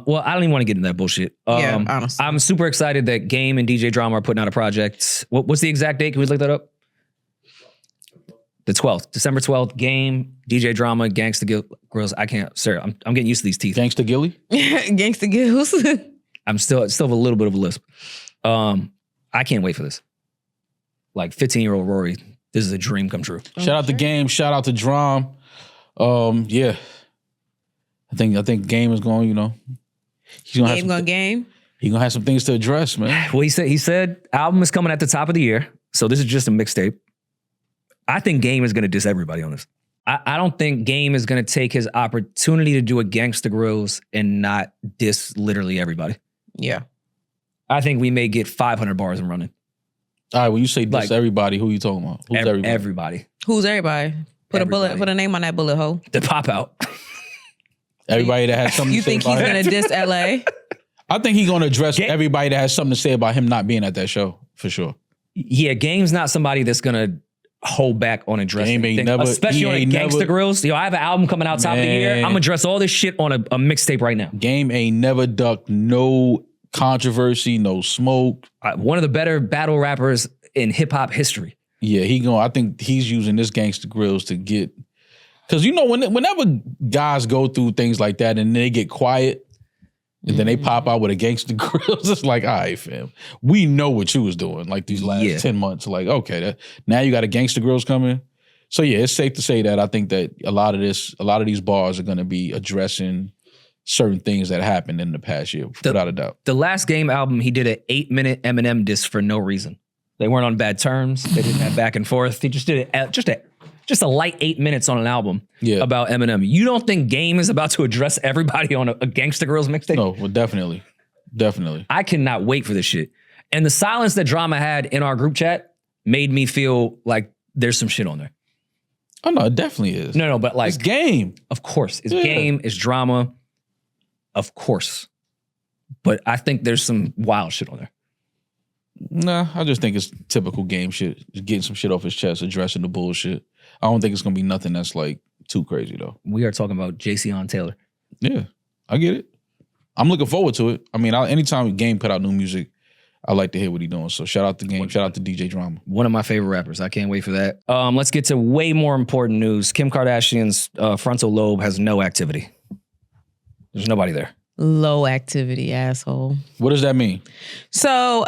A: Well, I don't even want to get into that bullshit.
C: Yeah, honestly.
A: I'm super excited that Game and DJ Drama are putting out a project. What's the exact date? Can we look that up? The 12th, December 12th, Game, DJ Drama, Gangsta Grills. I can't, sir, I'm getting used to these teeth.
B: Gangsta Gilly?
C: Gangsta Gills.
A: I'm still have a little bit of a lisp. I can't wait for this. Like 15-year-old Rory, this is a dream come true.
B: Shout out to Game, shout out to Drum. Yeah. I think Game is going, he's gonna
C: Game.
B: He's gonna have some things to address, man.
A: Well, he said album is coming at the top of the year. So this is just a mixtape. I think Game is going to diss everybody on this. I don't think Game is going to take his opportunity to do a Gangsta Grills and not diss literally everybody.
C: Yeah.
A: I think we may get 500 bars and running.
B: All right, when you say diss everybody, who are you talking about? Who's everybody?
A: Everybody.
C: Who's everybody? Put a name on that bullet hole.
A: The pop out.
B: Everybody that has something
C: to say about him. You think he's going to diss LA?
B: I think he's going to address everybody that has something to say about him not being at that show, for sure.
A: Yeah, Game's not somebody that's going to hold back on addressing things, especially on a Gangsta Grills. I have an album coming out top of the year. I'm gonna address all this shit on a mixtape right now.
B: Game ain't never ducked no controversy, no smoke.
A: One of the better battle rappers in hip hop history.
B: Yeah, I think he's using this Gangsta Grills to get, because whenever guys go through things like that and they get quiet, and then they pop out with a Gangsta Grills, it's like, all right, fam, we know what you was doing like these last 10 months. Like, okay, now you got a Gangsta Grills coming. So yeah, it's safe to say that I think that a lot of these bars are going to be addressing certain things that happened in the past year, without a doubt.
A: The last Game album, he did an 8-minute Eminem diss for no reason. They weren't on bad terms. They didn't have back and forth. He just did it just a light 8 minutes on an album about Eminem. You don't think Game is about to address everybody on a Gangsta Grills mixtape?
B: No, well, definitely.
A: I cannot wait for this shit. And the silence that Drama had in our group chat made me feel like there's some shit on there.
B: Oh, no, it definitely is.
A: No, but like...
B: It's Game.
A: Of course. It's Game, it's Drama. Of course. But I think there's some wild shit on there.
B: Nah, I just think it's typical Game shit. Just getting some shit off his chest, addressing the bullshit. I don't think it's going to be nothing that's like too crazy though.
A: We are talking about Jason Taylor.
B: Yeah, I get it. I'm looking forward to it. I mean, anytime Game put out new music, I like to hear what he's doing. So shout out to Game. Shout out to DJ Drama.
A: One of my favorite rappers. I can't wait for that. Let's get to way more important news. Kim Kardashian's frontal lobe has no activity. There's nobody there.
C: Low activity, asshole.
B: What does that mean?
C: So,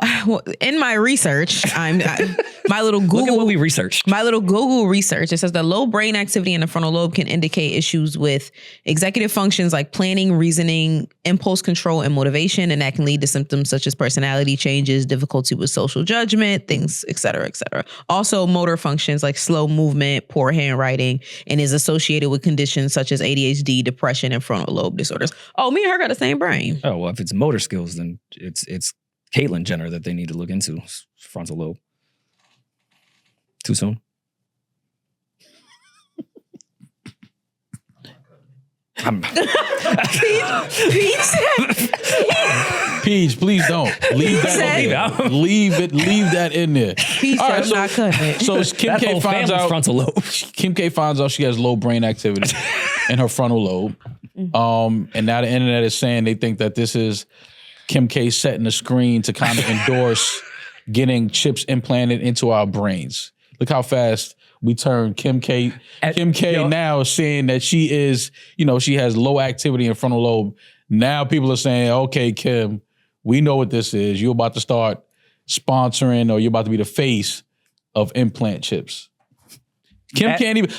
C: in my research, my little Google.
A: Look at what we researched.
C: My little Google research, it says that low brain activity in the frontal lobe can indicate issues with executive functions like planning, reasoning, impulse control, and motivation, and that can lead to symptoms such as personality changes, difficulty with social judgment, things, et cetera, et cetera. Also, motor functions like slow movement, poor handwriting, and is associated with conditions such as ADHD, depression, and frontal lobe disorders. Oh, me and her got the same brain.
A: Oh, well, if it's motor skills, then it's Caitlyn Jenner that they need to look into. Frontal lobe. Too soon?
B: Peeje, please don't. Leave that in there. Leave that in there.
C: Peeje,
B: All right, so,
C: not cutting it.
B: So Kim
A: That
B: K
A: whole
B: finds
A: family's
B: out
A: frontal lobe.
B: Kim K finds out she has low brain activity in her frontal lobe. And now the internet is saying they think that this is Kim K setting the screen to kind of endorse getting chips implanted into our brains. Look how fast we turn Kim K. Kim K now is saying that she is, she has low activity in frontal lobe. Now people are saying, okay, Kim, we know what this is. You're about to start sponsoring, or you're about to be the face of implant chips. Kim can't even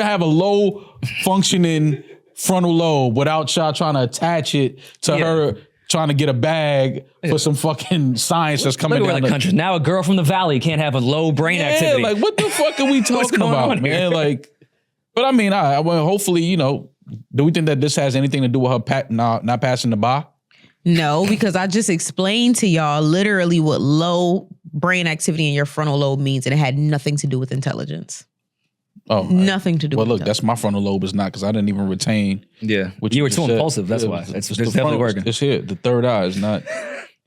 B: have a low functioning frontal lobe without y'all trying to attach it to her trying to get a bag for some fucking science that's coming down
A: the country. Now a girl from the valley can't have a low brain activity.
B: Like, what the fuck are we talking about, man? Like, but I mean, well, hopefully, do we think that this has anything to do with her not passing the bar?
C: No, because I just explained to y'all literally what low brain activity in your frontal lobe means, and it had nothing to do with intelligence.
B: Oh,
C: nothing to do.
B: Well,
C: with
B: look, that's my frontal lobe is not, because I didn't even retain.
A: Yeah,
B: what
A: you were too
B: said.
A: impulsive. That's why it's definitely working.
B: It's here. The third eye is not.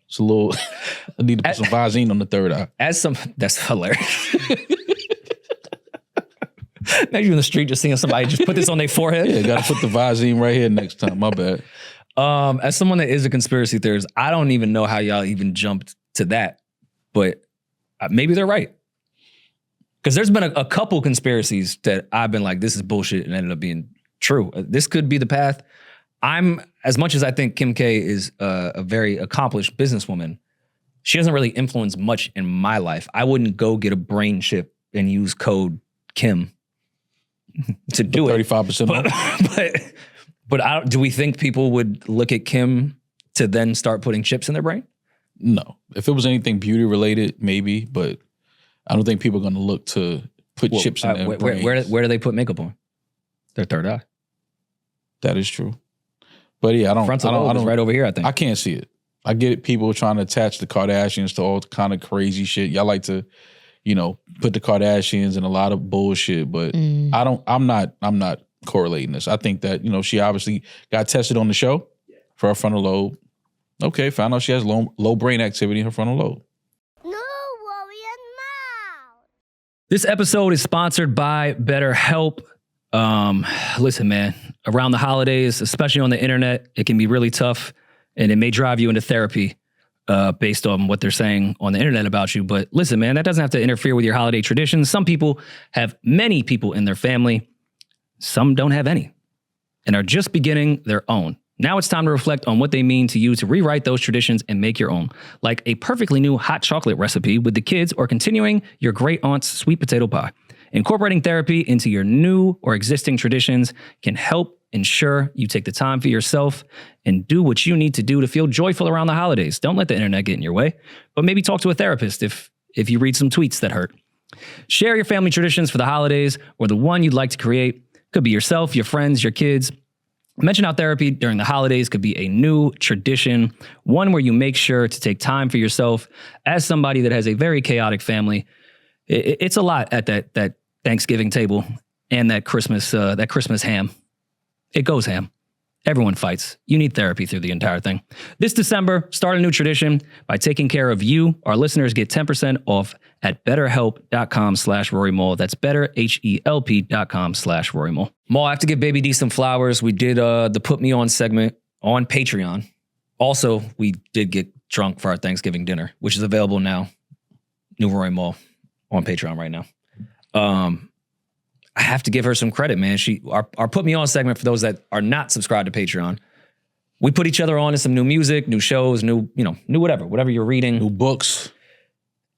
B: It's a little. I need to put some Visine on the third eye.
A: That's hilarious. Imagine you in the street just seeing somebody just put this on their forehead.
B: Yeah, got to put the Visine right here next time. My bad.
A: As someone that is a conspiracy theorist, I don't even know how y'all even jumped to that, but maybe they're right. Because there's been a couple conspiracies that I've been like, this is bullshit, and ended up being true. This could be the path. As much as I think Kim K is a very accomplished businesswoman, she doesn't really influence much in my life. I wouldn't go get a brain chip and use code Kim to do
B: 35%
A: it. But do we think people would look at Kim to then start putting chips in their brain?
B: No. If it was anything beauty related, maybe, but I don't think people are going to look to put chips in their brains.
A: Where do they put makeup on? Their third eye.
B: That is true. But yeah, I don't.
A: Frontal lobe is right over here, I think.
B: I can't see it. I get it. People trying to attach the Kardashians to all kind of crazy shit. Y'all like to, put the Kardashians in a lot of bullshit, but I'm not correlating this. I think that, she obviously got tested on the show for her frontal lobe. Okay, found out she has low brain activity in her frontal lobe.
A: This episode is sponsored by BetterHelp. Listen, man, around the holidays, especially on the internet, it can be really tough, and it may drive you into therapy based on what they're saying on the internet about you. But listen, man, that doesn't have to interfere with your holiday traditions. Some people have many people in their family. Some don't have any and are just beginning their own. Now it's time to reflect on what they mean to you to rewrite those traditions and make your own, like a perfectly new hot chocolate recipe with the kids or continuing your great aunt's sweet potato pie. Incorporating therapy into your new or existing traditions can help ensure you take the time for yourself and do what you need to do to feel joyful around the holidays. Don't let the internet get in your way, but maybe talk to a therapist if you read some tweets that hurt. Share your family traditions for the holidays or the one you'd like to create. Could be yourself, your friends, your kids. Mention how therapy during the holidays could be a new tradition, one where you make sure to take time for yourself. As somebody that has a very chaotic family, it's a lot at that Thanksgiving table and that Christmas ham. It goes ham. Everyone fights. You need therapy through the entire thing. This December, start a new tradition by taking care of you. Our listeners get 10% off at betterhelp.com/RoryMole. That's betterhelp.com/RoryMole. Mole, I have to give Baby D some flowers. We did the Put Me On segment on Patreon. Also, we did get drunk for our Thanksgiving dinner, which is available now. New Rory Mole on Patreon right now. I have to give her some credit, man. Our Put Me On segment, for those that are not subscribed to Patreon, We put each other on to some new music, new shows, new whatever you're reading.
B: New books.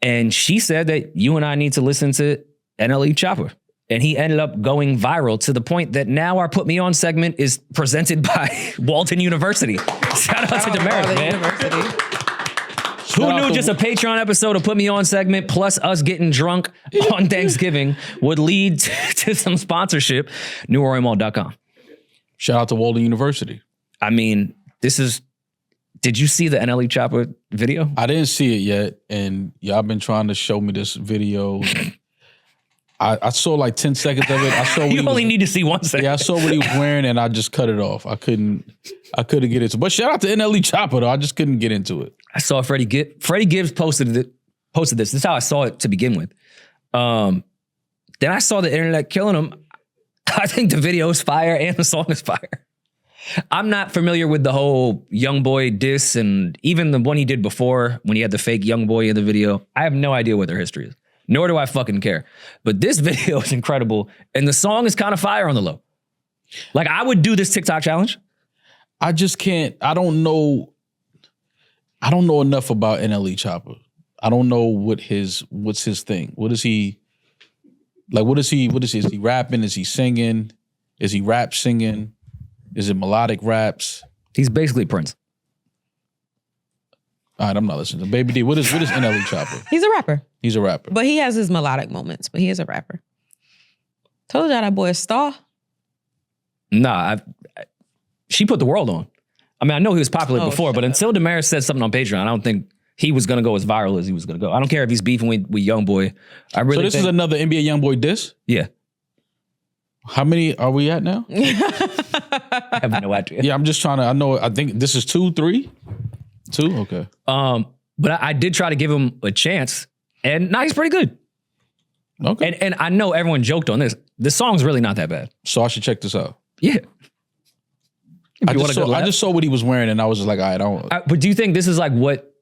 A: And she said that you and I need to listen to NLE Chopper. And he ended up going viral to the point that now our Put Me On segment is presented by Walton University. Shout out to Demaris, man. Who knew just a Patreon episode of Put Me On segment plus us getting drunk on Thanksgiving would lead to some sponsorship? NewRoyMall.com.
B: Shout out to Walton University.
A: I mean, did you see the NLE Chopper video?
B: I didn't see it yet. And y'all been trying to show me this video. I saw like 10 seconds of it. I saw
A: you only need to see 1 second.
B: Yeah, I saw what he was wearing and I just cut it off. I couldn't get into it. But shout out to NLE Chopper though. I just couldn't get into it.
A: I saw Freddie Gibbs posted this. This is how I saw it to begin with. Then I saw the internet killing him. I think the video is fire and the song is fire. I'm not familiar with the whole Young Boy diss and even the one he did before when he had the fake Young Boy in the video. I have no idea what their history is. Nor do I fucking care. But this video is incredible. And the song is kind of fire on the low. Like, I would do this TikTok challenge.
B: I just can't. I don't know enough about NLE Chopper. I don't know what's his thing. What is he like? What is he? Is he rapping? Is he singing? Is he rap singing? Is it melodic raps?
A: He's basically Prince.
B: All right, I'm not listening. Baby D, what is NLE Chopper?
C: He's a rapper.
B: He's a rapper.
C: But he has his melodic moments, but he is a rapper. Told y'all that boy a star.
A: Nah, she put the world on. I mean, I know he was popular before, but until Demaris said something on Patreon, I don't think he was going to go as viral as he was going to go. I don't care if he's beefing with Young Boy.
B: So this is another NBA Young Boy diss?
A: Yeah.
B: How many are we at now?
A: I have no idea.
B: Yeah, I'm just trying to, I think this is 2, 3? 2? Okay.
A: But I did try to give him a chance, and he's pretty good.
B: Okay.
A: And I know everyone joked on this. This song's really not that bad.
B: So I should check this out.
A: Yeah.
B: I just saw what he was wearing, and I was just like, all right, I don't.
A: But do you think this is like what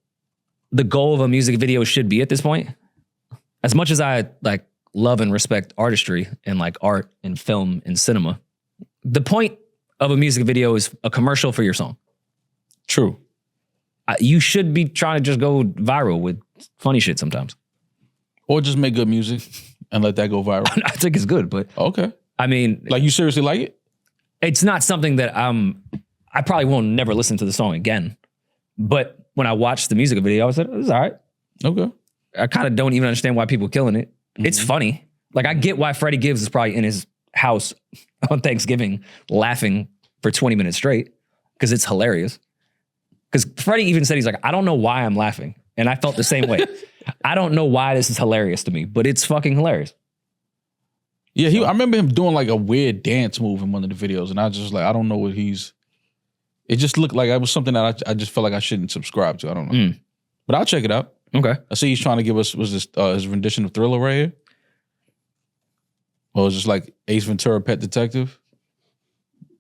A: the goal of a music video should be at this point? As much as I like love and respect artistry and like art and film and cinema, the point of a music video is a commercial for your song.
B: True.
A: You should be trying to just go viral with funny shit sometimes.
B: Or just make good music and let that go viral.
A: I think it's good, but
B: okay.
A: I mean,
B: like, you seriously like it?
A: It's not something that I probably won't never listen to the song again. But when I watched the music video, I said, it's all right.
B: Okay.
A: I kind of don't even understand why people are killing it. Mm-hmm. It's funny. Like, I get why Freddie Gibbs is probably in his house on Thanksgiving laughing for 20 minutes straight because it's hilarious. Because Freddie even said, he's like, I don't know why I'm laughing. And I felt the same way. I don't know why this is hilarious to me, but it's fucking hilarious.
B: Yeah, I remember him doing like a weird dance move in one of the videos. And I was just like, I don't know what it just looked like it was something that I just felt like I shouldn't subscribe to. I don't know. But I'll check it out.
A: Okay.
B: I see he's trying to give us, his rendition of Thriller right here? Or is this like Ace Ventura Pet Detective?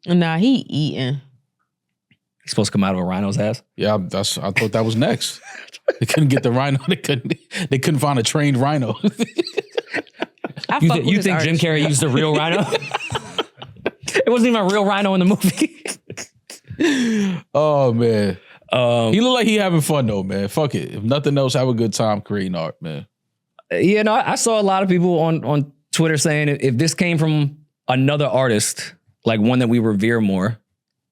C: Nah, he eating.
A: He's supposed to come out of a rhino's ass?
B: Yeah, I thought that was next. They couldn't get the rhino. They couldn't find a trained rhino.
A: You think Jim Carrey used a real rhino? It wasn't even a real rhino in the movie.
B: Oh, man. He look like he having fun, though, man. Fuck it. If nothing else, have a good time creating art, man.
A: Yeah, no, I saw a lot of people on Twitter saying if this came from another artist, like one that we revere more,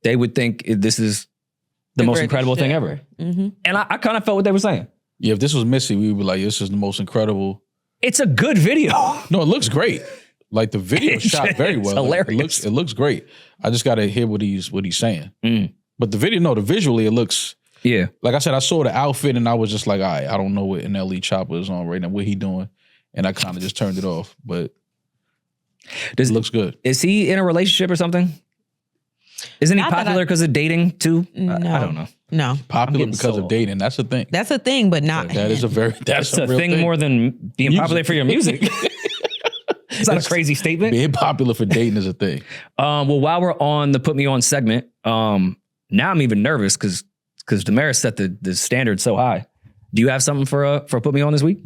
A: they would think this is the most incredible thing ever. Mm-hmm. And I kind of felt what they were saying.
B: Yeah, if this was Missy, we would be like, this is the most incredible.
A: It's a good video.
B: No, it looks great. Like, the video is shot very well.
A: Hilarious.
B: It looks great. I just got to hear what he's saying. But the video, visually it looks.
A: Yeah.
B: Like I said, I saw the outfit and I was just like, all right, I don't know what NLE Chopper is on right now, what he doing. And I kind of just turned it off. But it looks good.
A: Is he in a relationship or something? Isn't he popular because of dating too?
C: No.
A: I don't know.
C: No.
B: Popular because of dating. That's the thing.
C: That's a thing, but not.
B: That's a real
A: thing more than being popular for your music. It's not a crazy statement.
B: Being popular for dating is a thing.
A: Well, while we're on the Put Me On segment, now I'm even nervous because Demaris set the standard so high. Do you have something for Put Me On this week?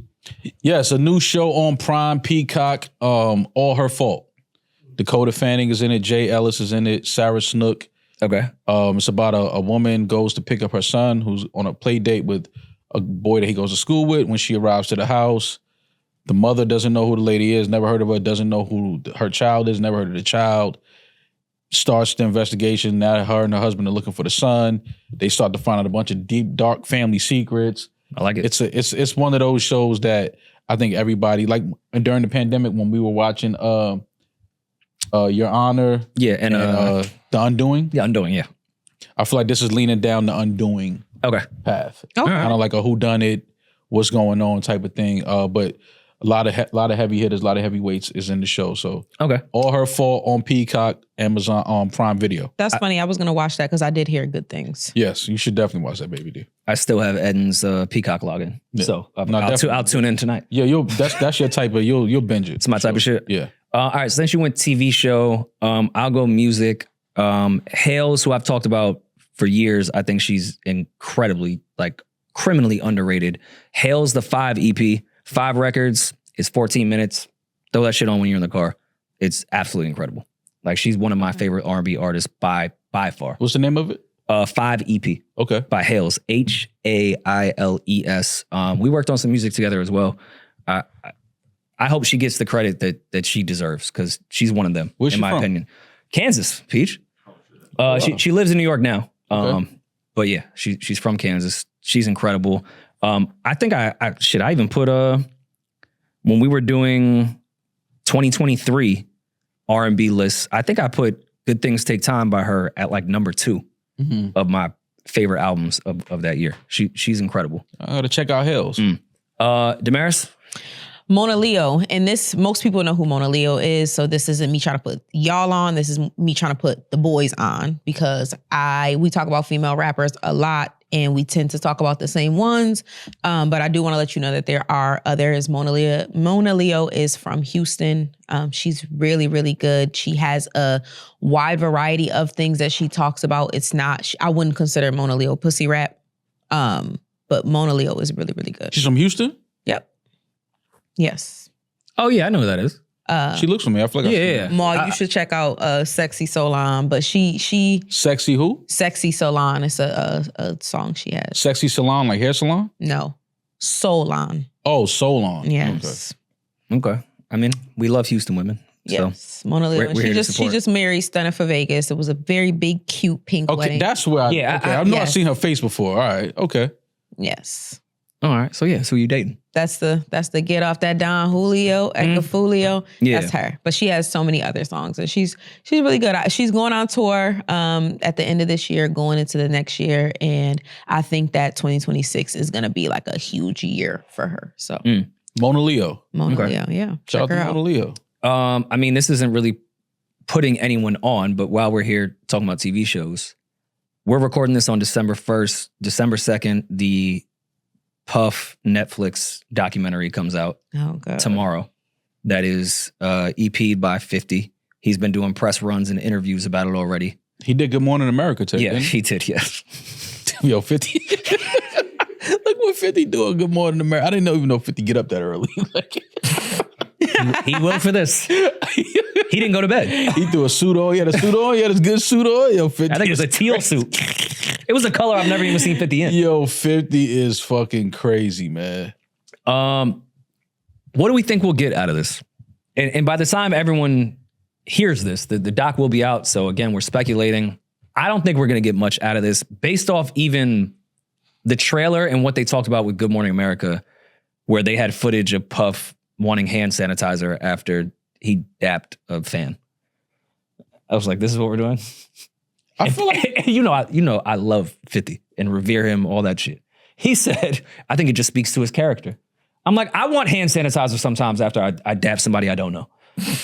B: Yes, a new show on Prime, Peacock, All Her Fault. Dakota Fanning is in it. Jay Ellis is in it. Sarah Snook.
A: Okay.
B: It's about a woman goes to pick up her son who's on a play date with a boy that he goes to school with. When she arrives to the house, the mother doesn't know who the lady is, never heard of her, doesn't know who her child is, never heard of the child. Starts the investigation. Now her and her husband are looking for the son. They start to find out a bunch of deep, dark family secrets.
A: I like it.
B: It's one of those shows that I think everybody, like during the pandemic when we were watching Your Honor,
A: and
B: The Undoing.
A: Yeah, Undoing, yeah.
B: I feel like this is leaning down the Undoing path.
C: Okay.
B: Kind of like a whodunit, what's going on type of thing. But a lot of heavy hitters, a lot of heavyweights is in the show. So All Her Fault on Peacock, Amazon, Prime Video.
C: That's funny. I was gonna watch that because I did hear good things.
B: Yes, you should definitely watch that, baby dude.
A: I still have Eden's Peacock login, so I'll tune in tonight.
B: Yeah, that's your type of you'll binge it.
A: It's my type of shit.
B: Yeah.
A: All right, so then she went TV show. I'll go music. Hales, who I've talked about for years, I think she's incredibly, like, criminally underrated. Hales, the 5 EP, 5 records, is 14 minutes. Throw that shit on when you're in the car. It's absolutely incredible. Like, she's one of my favorite R&B artists by far.
B: What's the name of it?
A: 5 EP.
B: Okay.
A: By Hales, Hailes. We worked on some music together as well. I hope she gets the credit that she deserves because she's one of them,
B: Where's
A: in
B: she
A: my
B: from?
A: opinion. Kansas, Peeje.
B: Wow.
A: She lives in New York now.
B: Okay.
A: But yeah, she's from Kansas. She's incredible. I think I even put when we were doing 2023 R&B lists, I think I put Good Things Take Time by her at like number 2 of my favorite albums of that year. She's incredible.
B: I gotta check out Hills.
A: Demaris?
C: Mona Leo, and this, most people know who Mona Leo is, so this isn't me trying to put y'all on, this is me trying to put the boys on, because we talk about female rappers a lot, and we tend to talk about the same ones, but I do want to let you know that there is Mona Leo. Mona Leo is from Houston. She's really, really good. She has a wide variety of things that she talks about. It's not, I wouldn't consider Mona Leo pussy rap, but Mona Leo is really, really good.
B: She's from Houston?
C: Yep. Yes.
A: Oh yeah, I know who that is.
B: She looks familiar. I feel like
A: Yeah.
C: Ma, you should check out Sexy Solon, but she
B: Sexy who?
C: Sexy Solon is a song she has.
B: Sexy salon, like hair salon?
C: No. Solon.
B: Oh, Solon.
C: Yes.
A: Okay. I mean, we love Houston women.
C: Yes.
A: So
C: Mona Leo.
A: we're here to
C: She
A: support.
C: just married Stunner for Vegas. It was a very big, cute pink
B: Okay,
C: wedding.
B: that's where I know I've seen her face before. All right. Okay.
C: Yes.
A: All right. So yeah, so you dating?
C: That's the get off that Don Julio, Ecafulio.
A: Yeah.
C: That's her. But she has so many other songs, and she's really good. She's going on tour at the end of this year, going into the next year, and I think that 2026 is going to be like a huge year for her. So
B: Mona Leo.
C: Mona
A: Okay.
C: Leo, yeah,
B: Shout
C: check
B: out
C: her
B: to
C: out.
B: Mona Leo.
A: I mean, this isn't really putting anyone on, but while we're here talking about TV shows, we're recording this on December 1st. December 2nd, the Puff Netflix documentary comes out
C: Oh god,
A: tomorrow. That is EP'd by 50. He's been doing press runs and interviews about it already.
B: He did Good Morning America today.
A: Yeah,
B: didn't
A: he did, yes.
B: he? Yo, 50. Look what 50 doing Good Morning America. I didn't even know 50 get up that early.
A: He will for this. He didn't go to bed.
B: He threw a suit on. He had a suit on. He had his good suit on. Yo, 50.
A: I think it was a teal suit. It was a color I've never even seen 50 in.
B: Yo, 50 is fucking crazy, man.
A: What do we think we'll get out of this? And by the time everyone hears this, the doc will be out. So again, we're speculating. I don't think we're going to get much out of this based off even the trailer and what they talked about with Good Morning America, where they had footage of Puff wanting hand sanitizer after he dapped a fan. I was like, this is what we're doing?
B: I feel like
A: you know, I love 50 and revere him, all that shit. He said, I think it just speaks to his character. I'm like, I want hand sanitizer sometimes after I dap somebody I don't know.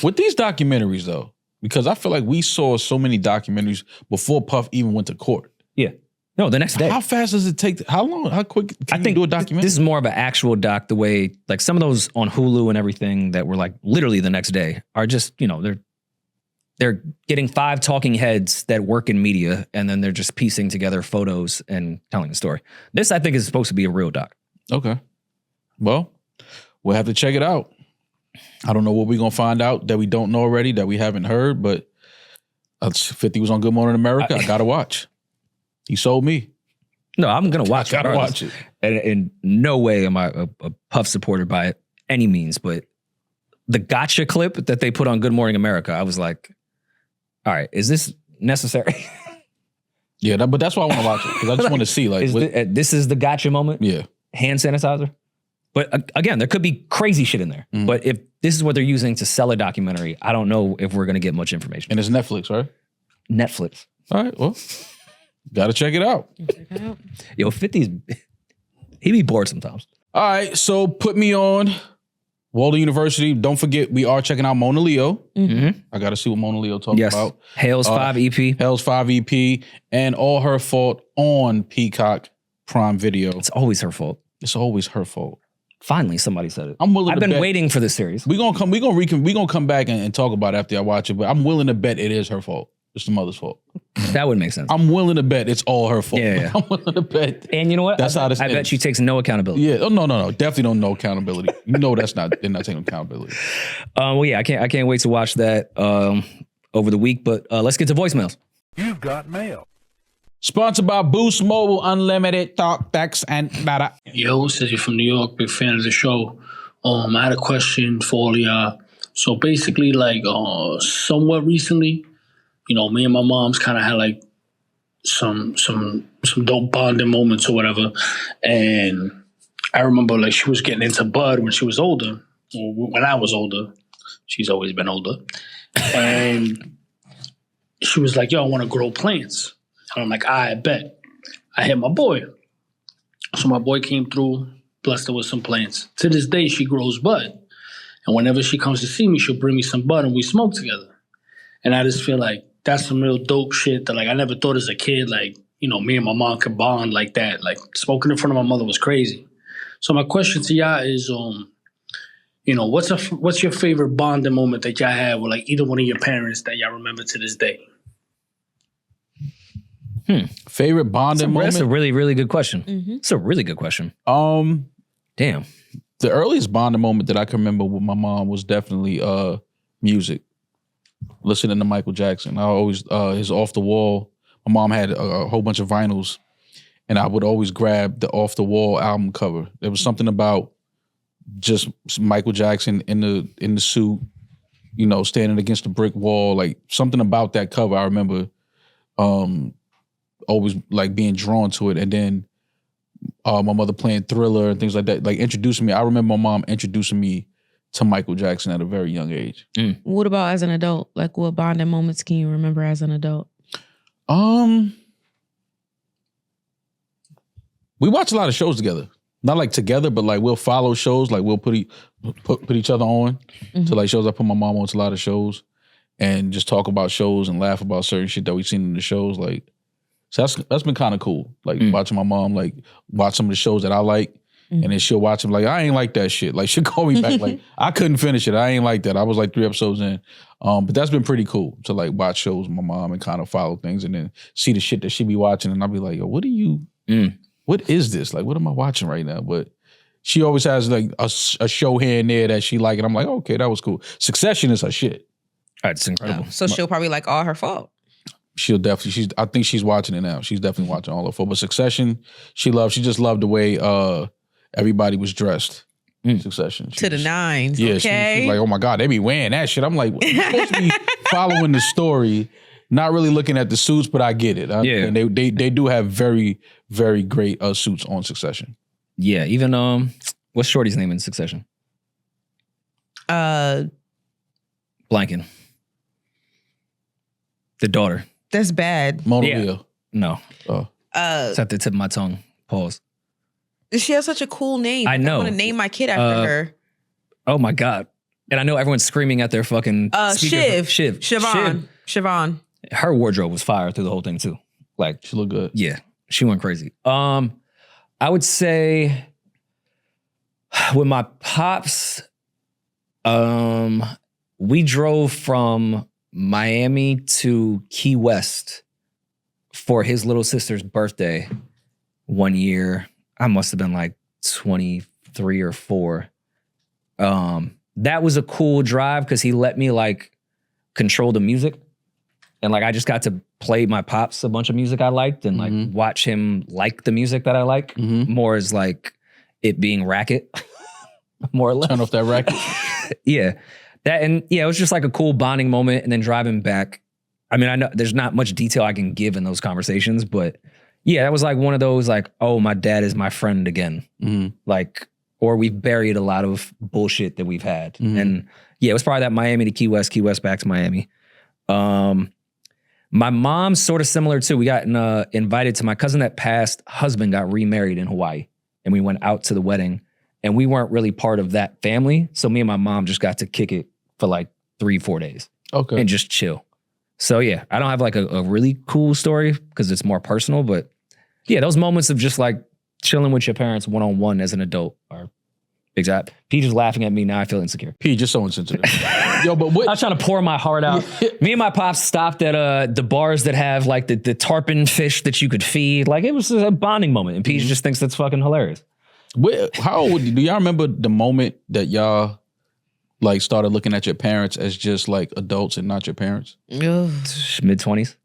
B: with these documentaries though, because I feel like we saw so many documentaries before Puff even went to court.
A: Yeah. No, the next day.
B: How fast does it take? How long? How quick can you do a documentary?
A: This is more of an actual doc, the way, like some of those on Hulu and everything that were like literally the next day are just, you know, they're getting 5 talking heads that work in media and then they're just piecing together photos and telling the story. This, I think, is supposed to be a real doc.
B: Okay. Well, we'll have to check it out. I don't know what we're going to find out that we don't know already, that we haven't heard, but 50 was on Good Morning America. I gotta watch. He sold me.
A: No, I'm gonna watch it.
B: Gotta watch it.
A: And in no way am I a Puff supporter by any means, but the gotcha clip that they put on Good Morning America, I was like, all right, is this necessary?
B: Yeah, but that's why I want to watch it, because I just want to see
A: this is the gotcha moment.
B: Yeah,
A: hand sanitizer. But again, there could be crazy shit in there.
B: Mm-hmm.
A: But if this is what they're using to sell a documentary, I don't know if we're gonna get much information.
B: And it's Netflix, right?
A: Netflix.
B: All right, well, gotta check it out.
A: Yo, 50's he be bored sometimes.
B: All right, so put me on Walden University. Don't forget, we are checking out Mona Leo.
A: Mm-hmm.
B: I got to see what Mona Leo talking about.
A: Hale's 5 EP.
B: Hell's 5 EP and All Her Fault on Peacock Prime Video.
A: It's always her fault.
B: It's always her fault.
A: Finally, somebody said it.
B: I'm willing.
A: I've
B: to
A: been
B: bet.
A: waiting for this series.
B: We gonna come back and talk about it after I watch it. But I'm willing to bet it is her fault. It's the mother's fault.
A: That would make sense.
B: I'm willing to bet it's all her fault.
A: Yeah.
B: I'm willing to bet.
A: And you know what?
B: That's how this
A: I bet
B: ends.
A: she takes no accountability.
B: Yeah. Oh no. Definitely don't know accountability. You know they're not taking accountability.
A: Well, yeah, I can't wait to watch that over the week. But let's get to voicemails.
E: You've got mail.
B: Sponsored by Boost Mobile, unlimited talk, text, and data.
F: Yo, says you're from New York, big fan of the show. I had a question for all y'all. So basically, like, somewhat recently, you know, me and my mom's kind of had like some dope bonding moments or whatever. And I remember like she was getting into bud when she was older. When I was older, she's always been older. And she was like, yo, I want to grow plants. And I'm like, I bet. I hit my boy. So my boy came through, blessed her with some plants. To this day, she grows bud. And whenever she comes to see me, she'll bring me some bud and we smoke together. And I just feel like that's some real dope shit that like I never thought as a kid, like, you know, me and my mom could bond like that. Like smoking in front of my mother was crazy. So my question to y'all is, you know, what's your favorite bonding moment that y'all had with like either one of your parents that y'all remember to this day?
B: Favorite bonding moment?
A: That's a really, really good question.
C: Mm-hmm.
A: It's a really good question. Damn.
B: The earliest bonding moment that I can remember with my mom was definitely music. Listening to Michael Jackson. I always his Off the Wall. My mom had a whole bunch of vinyls, and I would always grab the Off the Wall album cover. There was something about just Michael Jackson in the suit, you know, standing against a brick wall. Like something about that cover, I remember always like being drawn to it. And then my mother playing Thriller and things like that, like introducing me. I remember my mom introducing me to Michael Jackson at a very young age.
C: What about as an adult? Like what bonding moments can you remember as an adult?
B: We watch a lot of shows together. Not like together, but like we'll follow shows. Like we'll put each other on to like shows. I put my mom on to a lot of shows and just talk about shows and laugh about certain shit that we've seen in the shows. Like, so that's been kind of cool. Like watching my mom like watch some of the shows that I like. And then she'll watch them like, I ain't like that shit. Like she'll call me back like, I couldn't finish it. I ain't like that. I was like 3 episodes in. But that's been pretty cool to like watch shows with my mom and kind of follow things and then see the shit that she be watching. And I'll be like, yo, what is this? Like, what am I watching right now? But she always has like a show here and there that she like. And I'm like, okay, that was cool. Succession is her shit.
A: That's incredible.
C: So she'll probably like all her fault.
B: She'll definitely, I think she's watching it now. She's definitely watching all of it. But Succession, she just loved the way everybody was dressed. Succession.
C: To the nines,
B: Yeah,
C: okay?
B: she's like, oh my God, they be wearing that shit. I'm like, I'm supposed to be following the story, not really looking at the suits, but I get it. And they do have very, very great suits on Succession.
A: Yeah, even what's Shorty's name in Succession? Blanking. The daughter.
C: That's bad.
B: Mona
A: Yeah.
B: Leo.
A: No.
B: Oh.
A: It's at the tip of my tongue. Pause.
C: She has such a cool name.
A: I know.
C: I want to name my kid after her.
A: Oh my God. And I know everyone's screaming at their fucking speaker.
C: Siobhan.
A: Her wardrobe was fire through the whole thing too. Like
B: She look good.
A: yeah, she went crazy. I would say with my pops, we drove from Miami to Key West for his little sister's birthday one year. I must have been like 23 or 4. That was a cool drive because he let me like control the music. And like I just got to play my pops a bunch of music I liked and like watch him like the music that I like more as like it being racket, more or less.
B: Turn off that racket.
A: Yeah. That and yeah, it was just like a cool bonding moment. And then driving back, I mean, I know there's not much detail I can give in those conversations, but yeah, that was like one of those like, oh, my dad is my friend again. Like, or we've buried a lot of bullshit that we've had. And yeah, it was probably that Miami to Key West back to Miami. My mom's sort of similar too. We got invited to my cousin that passed husband got remarried in Hawaii. And we went out to the wedding and we weren't really part of that family. So me and my mom just got to kick it for like 3-4 days.
B: Okay.
A: And just chill. So yeah, I don't have like a really cool story because it's more personal, but yeah, those moments of just like chilling with your parents one-on-one as an adult are exact. Peeje is laughing at me now. I feel insecure.
B: Peeje, just so insensitive. Yo, but what?
A: I was trying to pour my heart out. Me and my pops stopped at the bars that have like the tarpon fish that you could feed. Like it was a bonding moment, and Peeje just thinks that's fucking hilarious.
B: How old do y'all remember the moment that y'all like started looking at your parents as just like adults and not your parents?
A: Mid-20s.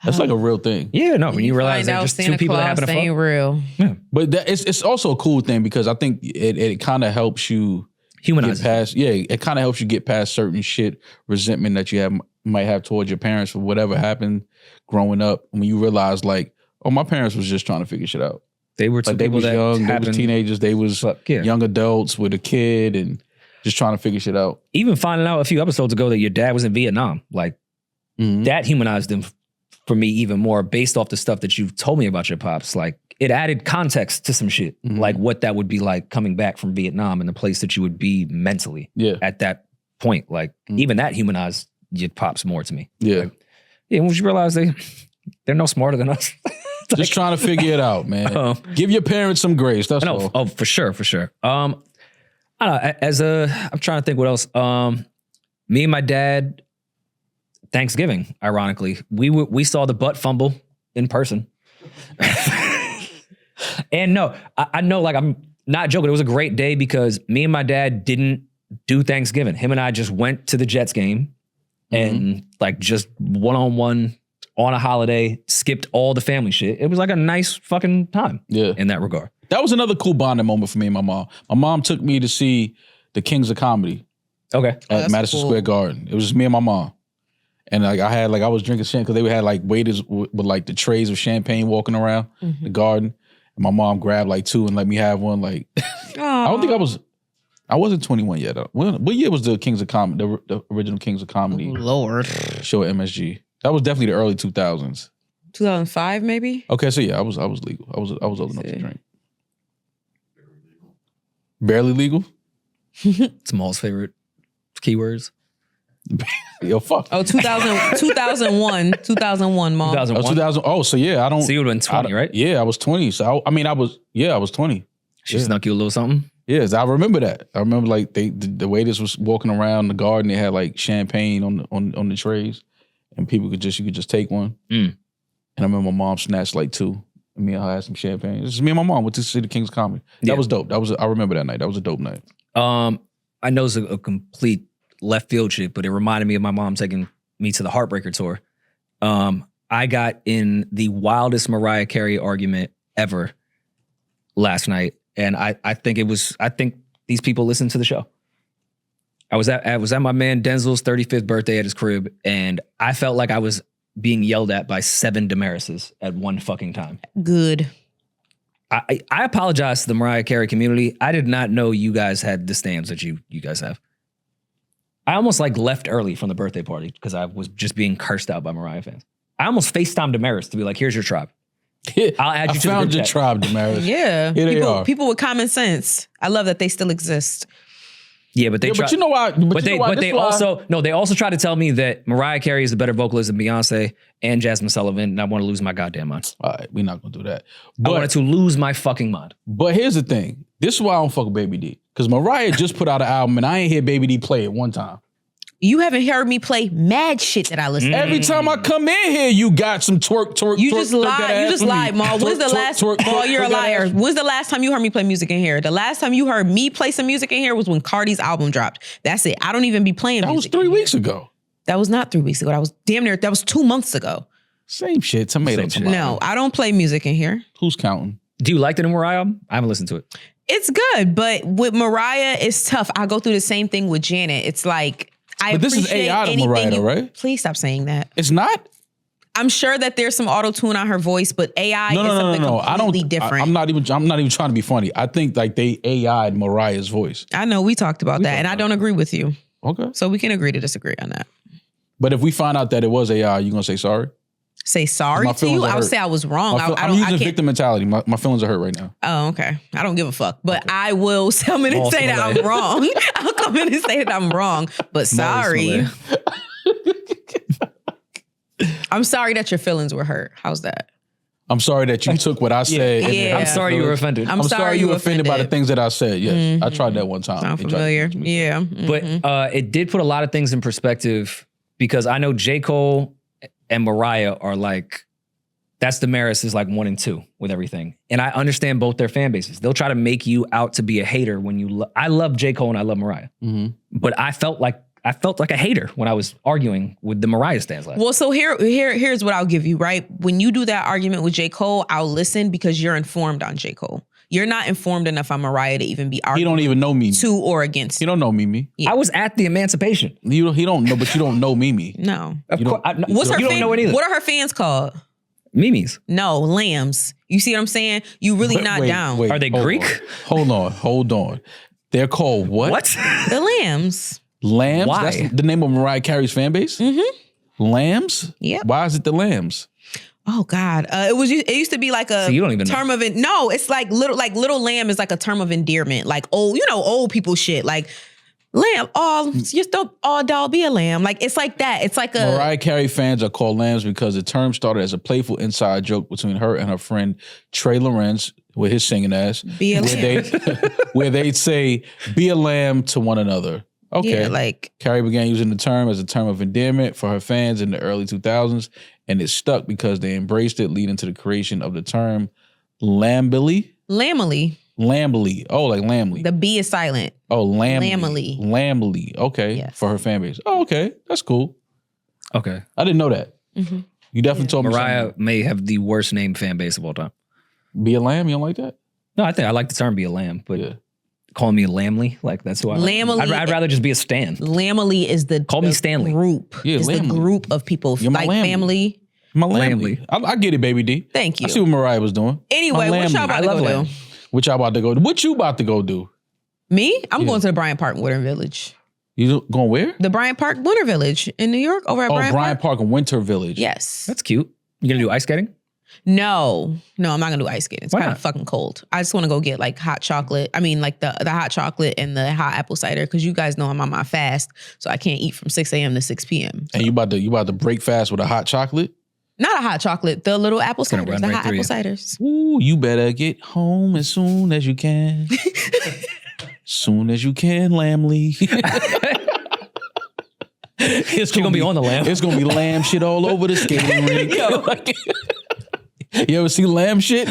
B: That's like a real thing.
A: Yeah, no, when you realize that just two people that happen to fuck.
C: Ain't real.
A: Yeah.
B: But it's also a cool thing because I think it kind of helps you
A: humanize
B: get past. Yeah, it kind of helps you get past certain shit, resentment that you might have towards your parents for whatever happened growing up. When you realize like, oh, my parents was just trying to figure shit out.
A: They were two
B: like they
A: people
B: was
A: that
B: young,
A: happened,
B: they was teenagers, they was
A: yeah.
B: young adults with a kid and just trying to figure shit out.
A: Even finding out a few episodes ago that your dad was in Vietnam, like that humanized him for me even more based off the stuff that you've told me about your pops. Like it added context to some shit, like what that would be like coming back from Vietnam and the place that you would be mentally at that point. Like even that humanized your pops more to me.
B: Yeah.
A: Like, yeah, once you realize they're no smarter than us.
B: Like, just trying to figure it out, man. Give your parents some grace. That's all.
A: Oh, for sure. I don't know. I'm trying to think what else. Me and my dad, Thanksgiving, ironically, we saw the butt fumble in person. And no, I know, like, I'm not joking. It was a great day because me and my dad didn't do Thanksgiving. Him and I just went to the Jets game and like just one-on-one on a holiday, skipped all the family shit. It was like a nice fucking time in that regard.
B: That was another cool bonding moment for me and my mom. My mom took me to see the Kings of Comedy at Madison Square Garden. It was just me and my mom. And like I was drinking champagne because they had like waiters with like the trays of champagne walking around the garden. And my mom grabbed like 2 and let me have one. Like I don't think I wasn't 21 yet. What year was the Kings of Comedy, the original Kings of Comedy
C: Lord.
B: show at MSG? That was definitely the early 2000s.
C: 2005 maybe?
B: Okay, so yeah, I was legal. I was old enough to drink. Barely legal?
A: Small's favorite keywords.
B: Yo, fuck.
C: Oh, 2001, Mom.
A: 2001.
B: Oh, 2000. Oh, so yeah, I don't.
A: So you would have been 20, right?
B: Yeah, I was 20. So I was 20.
A: She snuck you a little something?
B: Yes, I remember that. I remember like the waiters was walking around the garden. They had like champagne on the trays, and you could just take one. And I remember my mom snatched like 2. And me and her had some champagne. This is me and my mom went to see the King's Comedy. That was dope. I remember that night. That was a dope night.
A: I know it's a complete left field shit, but it reminded me of my mom taking me to the Heartbreaker tour. I got in the wildest Mariah Carey argument ever last night, and I think these people listened to the show. I was at my man Denzel's 35th birthday at his crib, and I felt like I was being yelled at by 7 Demarises at one fucking time.
C: Good.
A: I apologize to the Mariah Carey community. I did not know you guys had the stands that you guys have. I almost like left early from the birthday party because I was just being cursed out by Mariah fans. I almost FaceTimed Demaris to be like, here's your tribe. I'll add you to the
B: found
A: group
B: your
A: chat.
B: tribe, Demaris.
C: Yeah.
B: Here they are.
C: People with common sense. I love that they still exist.
A: Yeah, but they
B: but you know why?
A: they also try to tell me that Mariah Carey is a better vocalist than Beyonce and Jasmine Sullivan, and I want to lose my goddamn mind.
B: All right, we're not gonna do that.
A: I wanted to lose my fucking mind.
B: But here's the thing. This is why I don't fuck with Baby D. Because Mariah just put out an album and I ain't hear Baby D play it one time.
C: You haven't heard me play mad shit that I listen to.
B: Every time I come in here, you got some twerk.
C: You just lied, Ma. When's the last? Ma, you're a liar. When's the last time you heard me play music in here? The last time you heard me play some music in here was when Cardi's album dropped. That's it. I don't even be playing music.
B: That was 3 weeks ago.
C: That was not 3 weeks ago. That was damn near. That was 2 months ago.
B: Same shit. Tomato.
C: No, I don't play music in here.
B: Who's counting?
A: Do you like the new Mariah album? I haven't listened to it.
C: It's good, but with Mariah, it's tough. I go through the same thing with Janet. It's like
B: But this is AI to Mariah, though, right?
C: Please stop saying that.
B: It's not.
C: I'm sure that there's some auto tune on her voice, but AI is something completely different.
B: I'm not even trying to be funny. I think like they AI'd Mariah's voice.
C: I know we talked about that, and I don't agree with you.
B: Okay.
C: So we can agree to disagree on that.
B: But if we find out that it was AI, you gonna say sorry?
C: Say sorry to you? I would say I was wrong.
B: I'm using victim mentality. My feelings are hurt right now.
C: Oh, okay. I don't give a fuck. But I will come in and say that I'm wrong. I'll come in and say that I'm wrong. But sorry. I'm sorry that your feelings were hurt. How's that?
B: I'm sorry that you took what I said.
C: Yeah.
A: I'm sorry you were offended.
C: I'm sorry
B: you were offended by the things that I said. Yes. I tried that one time.
C: Sound familiar? Yeah.
A: But it did put a lot of things in perspective because I know J. Cole and Mariah are like, that's Demaris is like 1 and 2 with everything. And I understand both their fan bases. They'll try to make you out to be a hater when you, I love J. Cole and I love Mariah. But I felt like a hater when I was arguing with the Mariah stands last.
C: Well, so here's what I'll give you, right? When you do that argument with J. Cole, I'll listen because you're informed on J. Cole. You're not informed enough on Mariah to even be arguing.
B: He don't even know Mimi.
C: To or against.
B: He don't know Mimi.
C: Yeah.
A: I was at the Emancipation.
B: He don't know, but you don't know Mimi.
C: No.
A: Of course,
C: What's her
A: you don't know it either.
C: What are her fans called?
A: Mimi's.
C: No, lambs. You see what I'm saying? You really not down.
A: Are they Greek?
B: Hold on. They're called what?
A: What?
C: The lambs.
B: Lambs?
A: Why?
B: That's the name of Mariah Carey's fan base? Lambs?
C: Yep.
B: Why is it the Lambs?
C: Oh God! It used to be like a
A: So you don't even
C: term of it. No, it's like little lamb is like a term of endearment, like old people shit, like lamb. Oh, just don't doll be a lamb. Like it's like that. It's like a
B: Mariah Carey fans are called Lambs because the term started as a playful inside joke between her and her friend Trey Lorenz with his singing ass,
C: Be a lamb.
B: where they'd say "be a lamb" to one another. Okay.
C: Yeah, like
B: Carey began using the term as a term of endearment for her fans in the early 2000s, and it stuck because they embraced it, leading to the creation of the term Lambily.
C: Lambily.
B: Lambily. Oh, like Lambly.
C: The B is silent.
B: Oh, Lambily.
C: Lambily.
B: Lambily. Okay.
C: Yes.
B: For her fan base. Oh, okay. That's cool.
A: Okay.
B: I didn't know that. You definitely told me
A: Mariah
B: something.
A: may have the worst named fan base of all time.
B: Be a lamb? You don't like that?
A: No, I think I like the term be a lamb, but calling me a Lamley, like that's who I like.
C: Lambily.
A: I'd rather just be a Stan.
C: Lambily is the
A: Call me Stanley.
C: Group.
B: Yeah,
C: is the
B: Lambily.
C: group of people
B: You're my
C: like
B: Lambily.
C: family.
B: My Lambly. I get it, baby D.
C: Thank you.
B: I see what Mariah was doing.
C: Anyway,
B: My
C: what y'all
B: Lambily.
C: about
A: I
C: to
A: love
C: go
A: lamb.
C: do?
B: What y'all about to go do? What you about to go do?
C: Me? I'm going to the Bryant Park Winter Village.
B: You going where?
C: The Bryant Park Winter Village in New York, over at
B: Oh,
C: Bryant
B: Bryant
C: Park.
B: Park and Winter Village.
C: Yes.
A: That's cute. You gonna do ice skating?
C: No, I'm not gonna do ice skating. It's
A: Why
C: kind
A: not?
C: of fucking cold. I just want to go get like hot chocolate. I mean, like the hot chocolate and the hot apple cider, because you guys know I'm on my fast, so I can't eat from 6 a.m. to 6 p.m.
B: And you about to break fast with a hot chocolate?
C: Not a hot chocolate, the little apple
A: gonna
C: ciders,
A: run
C: the
A: right
C: hot
A: through
C: apple
A: you.
C: ciders.
B: Ooh, you better get home as soon as you can. Soon as you can, Lamley. It's
A: She gonna be on the lamb.
B: It's gonna be lamb shit all over the skating rink. You ever see lamb shit?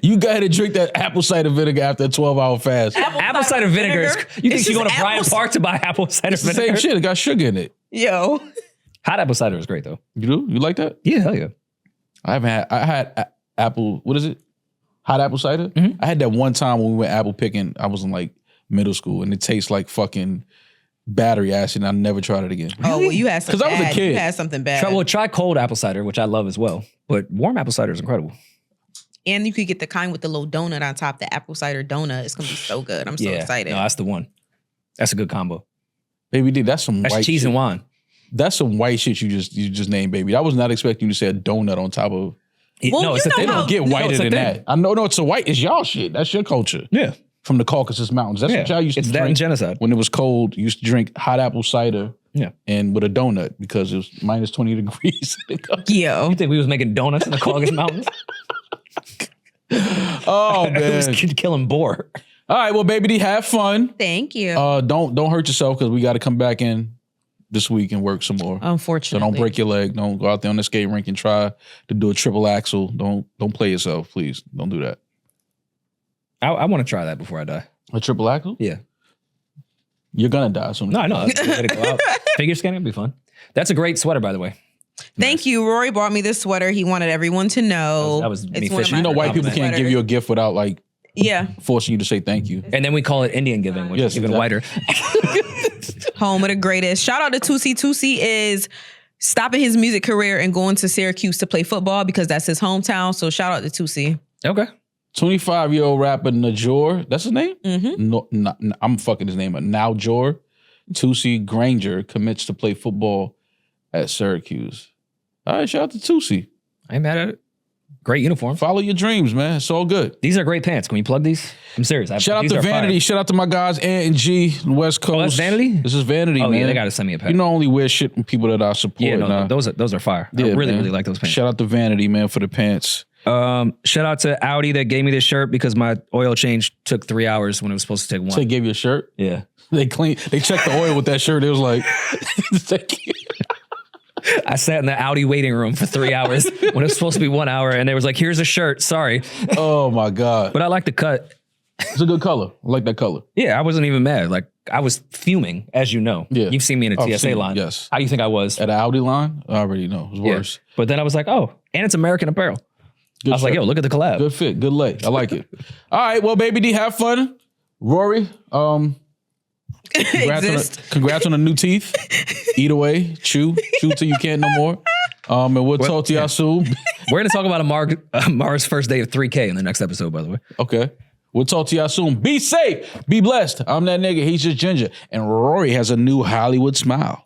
B: You gotta drink that apple cider vinegar after a 12-hour fast.
A: Apple cider vinegar. You think
C: It's
A: she's going to
C: just
A: Bryant Park to buy apple cider
B: It's the
A: vinegar?
B: same shit. It got sugar in it.
C: Yo,
A: Hot apple cider is great though.
B: You do? You like that?
A: Yeah, hell yeah.
B: I had apple, what is it? Hot apple cider?
A: Mm-hmm.
B: I had that one time when we went apple picking. I was in like middle school and it tastes like fucking battery acid and I never tried it again.
C: oh well, you had something
B: 'Cause I was a
C: bad.
B: kid.
C: You had something bad.
A: Try cold apple cider, which I love as well. But warm apple cider is incredible.
C: And you could get the kind with the little donut on top, the apple cider donut. It's gonna be so good. I'm so excited.
A: No, that's the one. That's a good combo.
B: Baby D, that's some
A: That's
B: white
A: cheese
B: shit.
A: and wine.
B: That's some white shit you just named, baby. I was not expecting you to say a donut on top of.
C: Well,
A: no, it's
C: you
A: a
C: know
A: thing.
C: how-
B: Don't get
C: No,
B: whiter
A: it's a
B: than
A: thing.
B: that. I know, no, it's a white. It's y'all shit. That's your culture.
A: Yeah.
B: From the Caucasus Mountains. That's what y'all used to
A: It's
B: drink.
A: that and genocide.
B: When it was cold, you used to drink hot apple cider.
A: Yeah.
B: And with a donut because it was minus 20 degrees.
C: Yo,
A: You think we was making donuts in the Caucasus Mountains?
B: Oh
A: It
B: man!
A: was killing boar.
B: All right, well, baby D, have fun.
C: thank you.
B: Don't hurt yourself because we got to come back in this week and work some more. So
C: Unfortunately,
B: don't break your leg. Don't go out there on the skate rink and try to do a triple axel. Don't play yourself, please. Don't do that.
A: I want to try that before I die.
B: A triple axel?
A: Yeah.
B: You're gonna die soon.
A: No, I know. Let it go out. Figure skating would be fun. That's a great sweater, by the way.
C: Thank you. Rory bought me this sweater. He wanted everyone to know.
A: That was me
C: It's one of
A: fishing.
C: my
B: You know, white people
C: favorite
B: can't give you a gift without like
C: Yeah.
B: forcing you to say thank you.
A: And then we call it Indian giving, which
B: Yes,
A: is even
B: exactly.
A: whiter.
C: Home of the greatest. Shout out to Tusi. Tusi is stopping his music career and going to Syracuse to play football because that's his hometown. So shout out to Tusi.
A: Okay.
B: 25-year-old rapper Najor, that's his name?
C: Mm-hmm.
B: No, I'm fucking his name up. Naujor Tusi Granger commits to play football at Syracuse. All right, shout out to Tusi.
A: I ain't mad at it. Great uniform.
B: Follow your dreams, man. It's all good.
A: These are great pants. Can we plug these? I'm serious.
B: Shout out
A: these
B: to
A: are
B: Vanity.
A: fire.
B: Shout out to my guys, Ant and G, on the West Coast.
A: Oh, that's Vanity?
B: This is Vanity,
A: Oh,
B: man.
A: yeah, they got to send me a pack.
B: You know, I only wear shit from people that I support.
A: yeah, no,
B: nah.
A: those are fire. I
B: Yeah,
A: really,
B: man.
A: really like those pants.
B: Shout out to Vanity, man, for the pants.
A: Shout out to Audi that gave me this shirt because my oil change took 3 hours when it was supposed to take one.
B: So they gave you a shirt.
A: Yeah.
B: They checked the oil with that shirt. It was like, thank you.
A: I sat in the Audi waiting room for 3 hours when it was supposed to be 1 hour, and they was like, "Here's a shirt. Sorry."
B: Oh my God.
A: But I like the cut.
B: It's a good color. I like that color.
A: Yeah, I wasn't even mad. Like, I was fuming, as you know.
B: Yeah.
A: You've seen me in a
B: I've
A: TSA
B: seen it,
A: line.
B: yes.
A: How do you think I was?
B: At the Audi line, I already know. It was
A: Yeah.
B: worse.
A: But then I was like, oh, and it's American Apparel.
B: Good
A: I was like,
B: shirt.
A: yo, look at the collab.
B: Good fit. Good lay. I like it. All right. Well, Baby D, have fun. Rory, congrats on the new teeth. Eat away. Chew till you can't no more. And we'll talk to y'all soon.
A: We're going to talk about Mars' first day of 3K in the next episode, by the way.
B: Okay. We'll talk to y'all soon. Be safe. Be blessed. I'm that nigga. He's just Ginger. And Rory has a new Hollywood smile.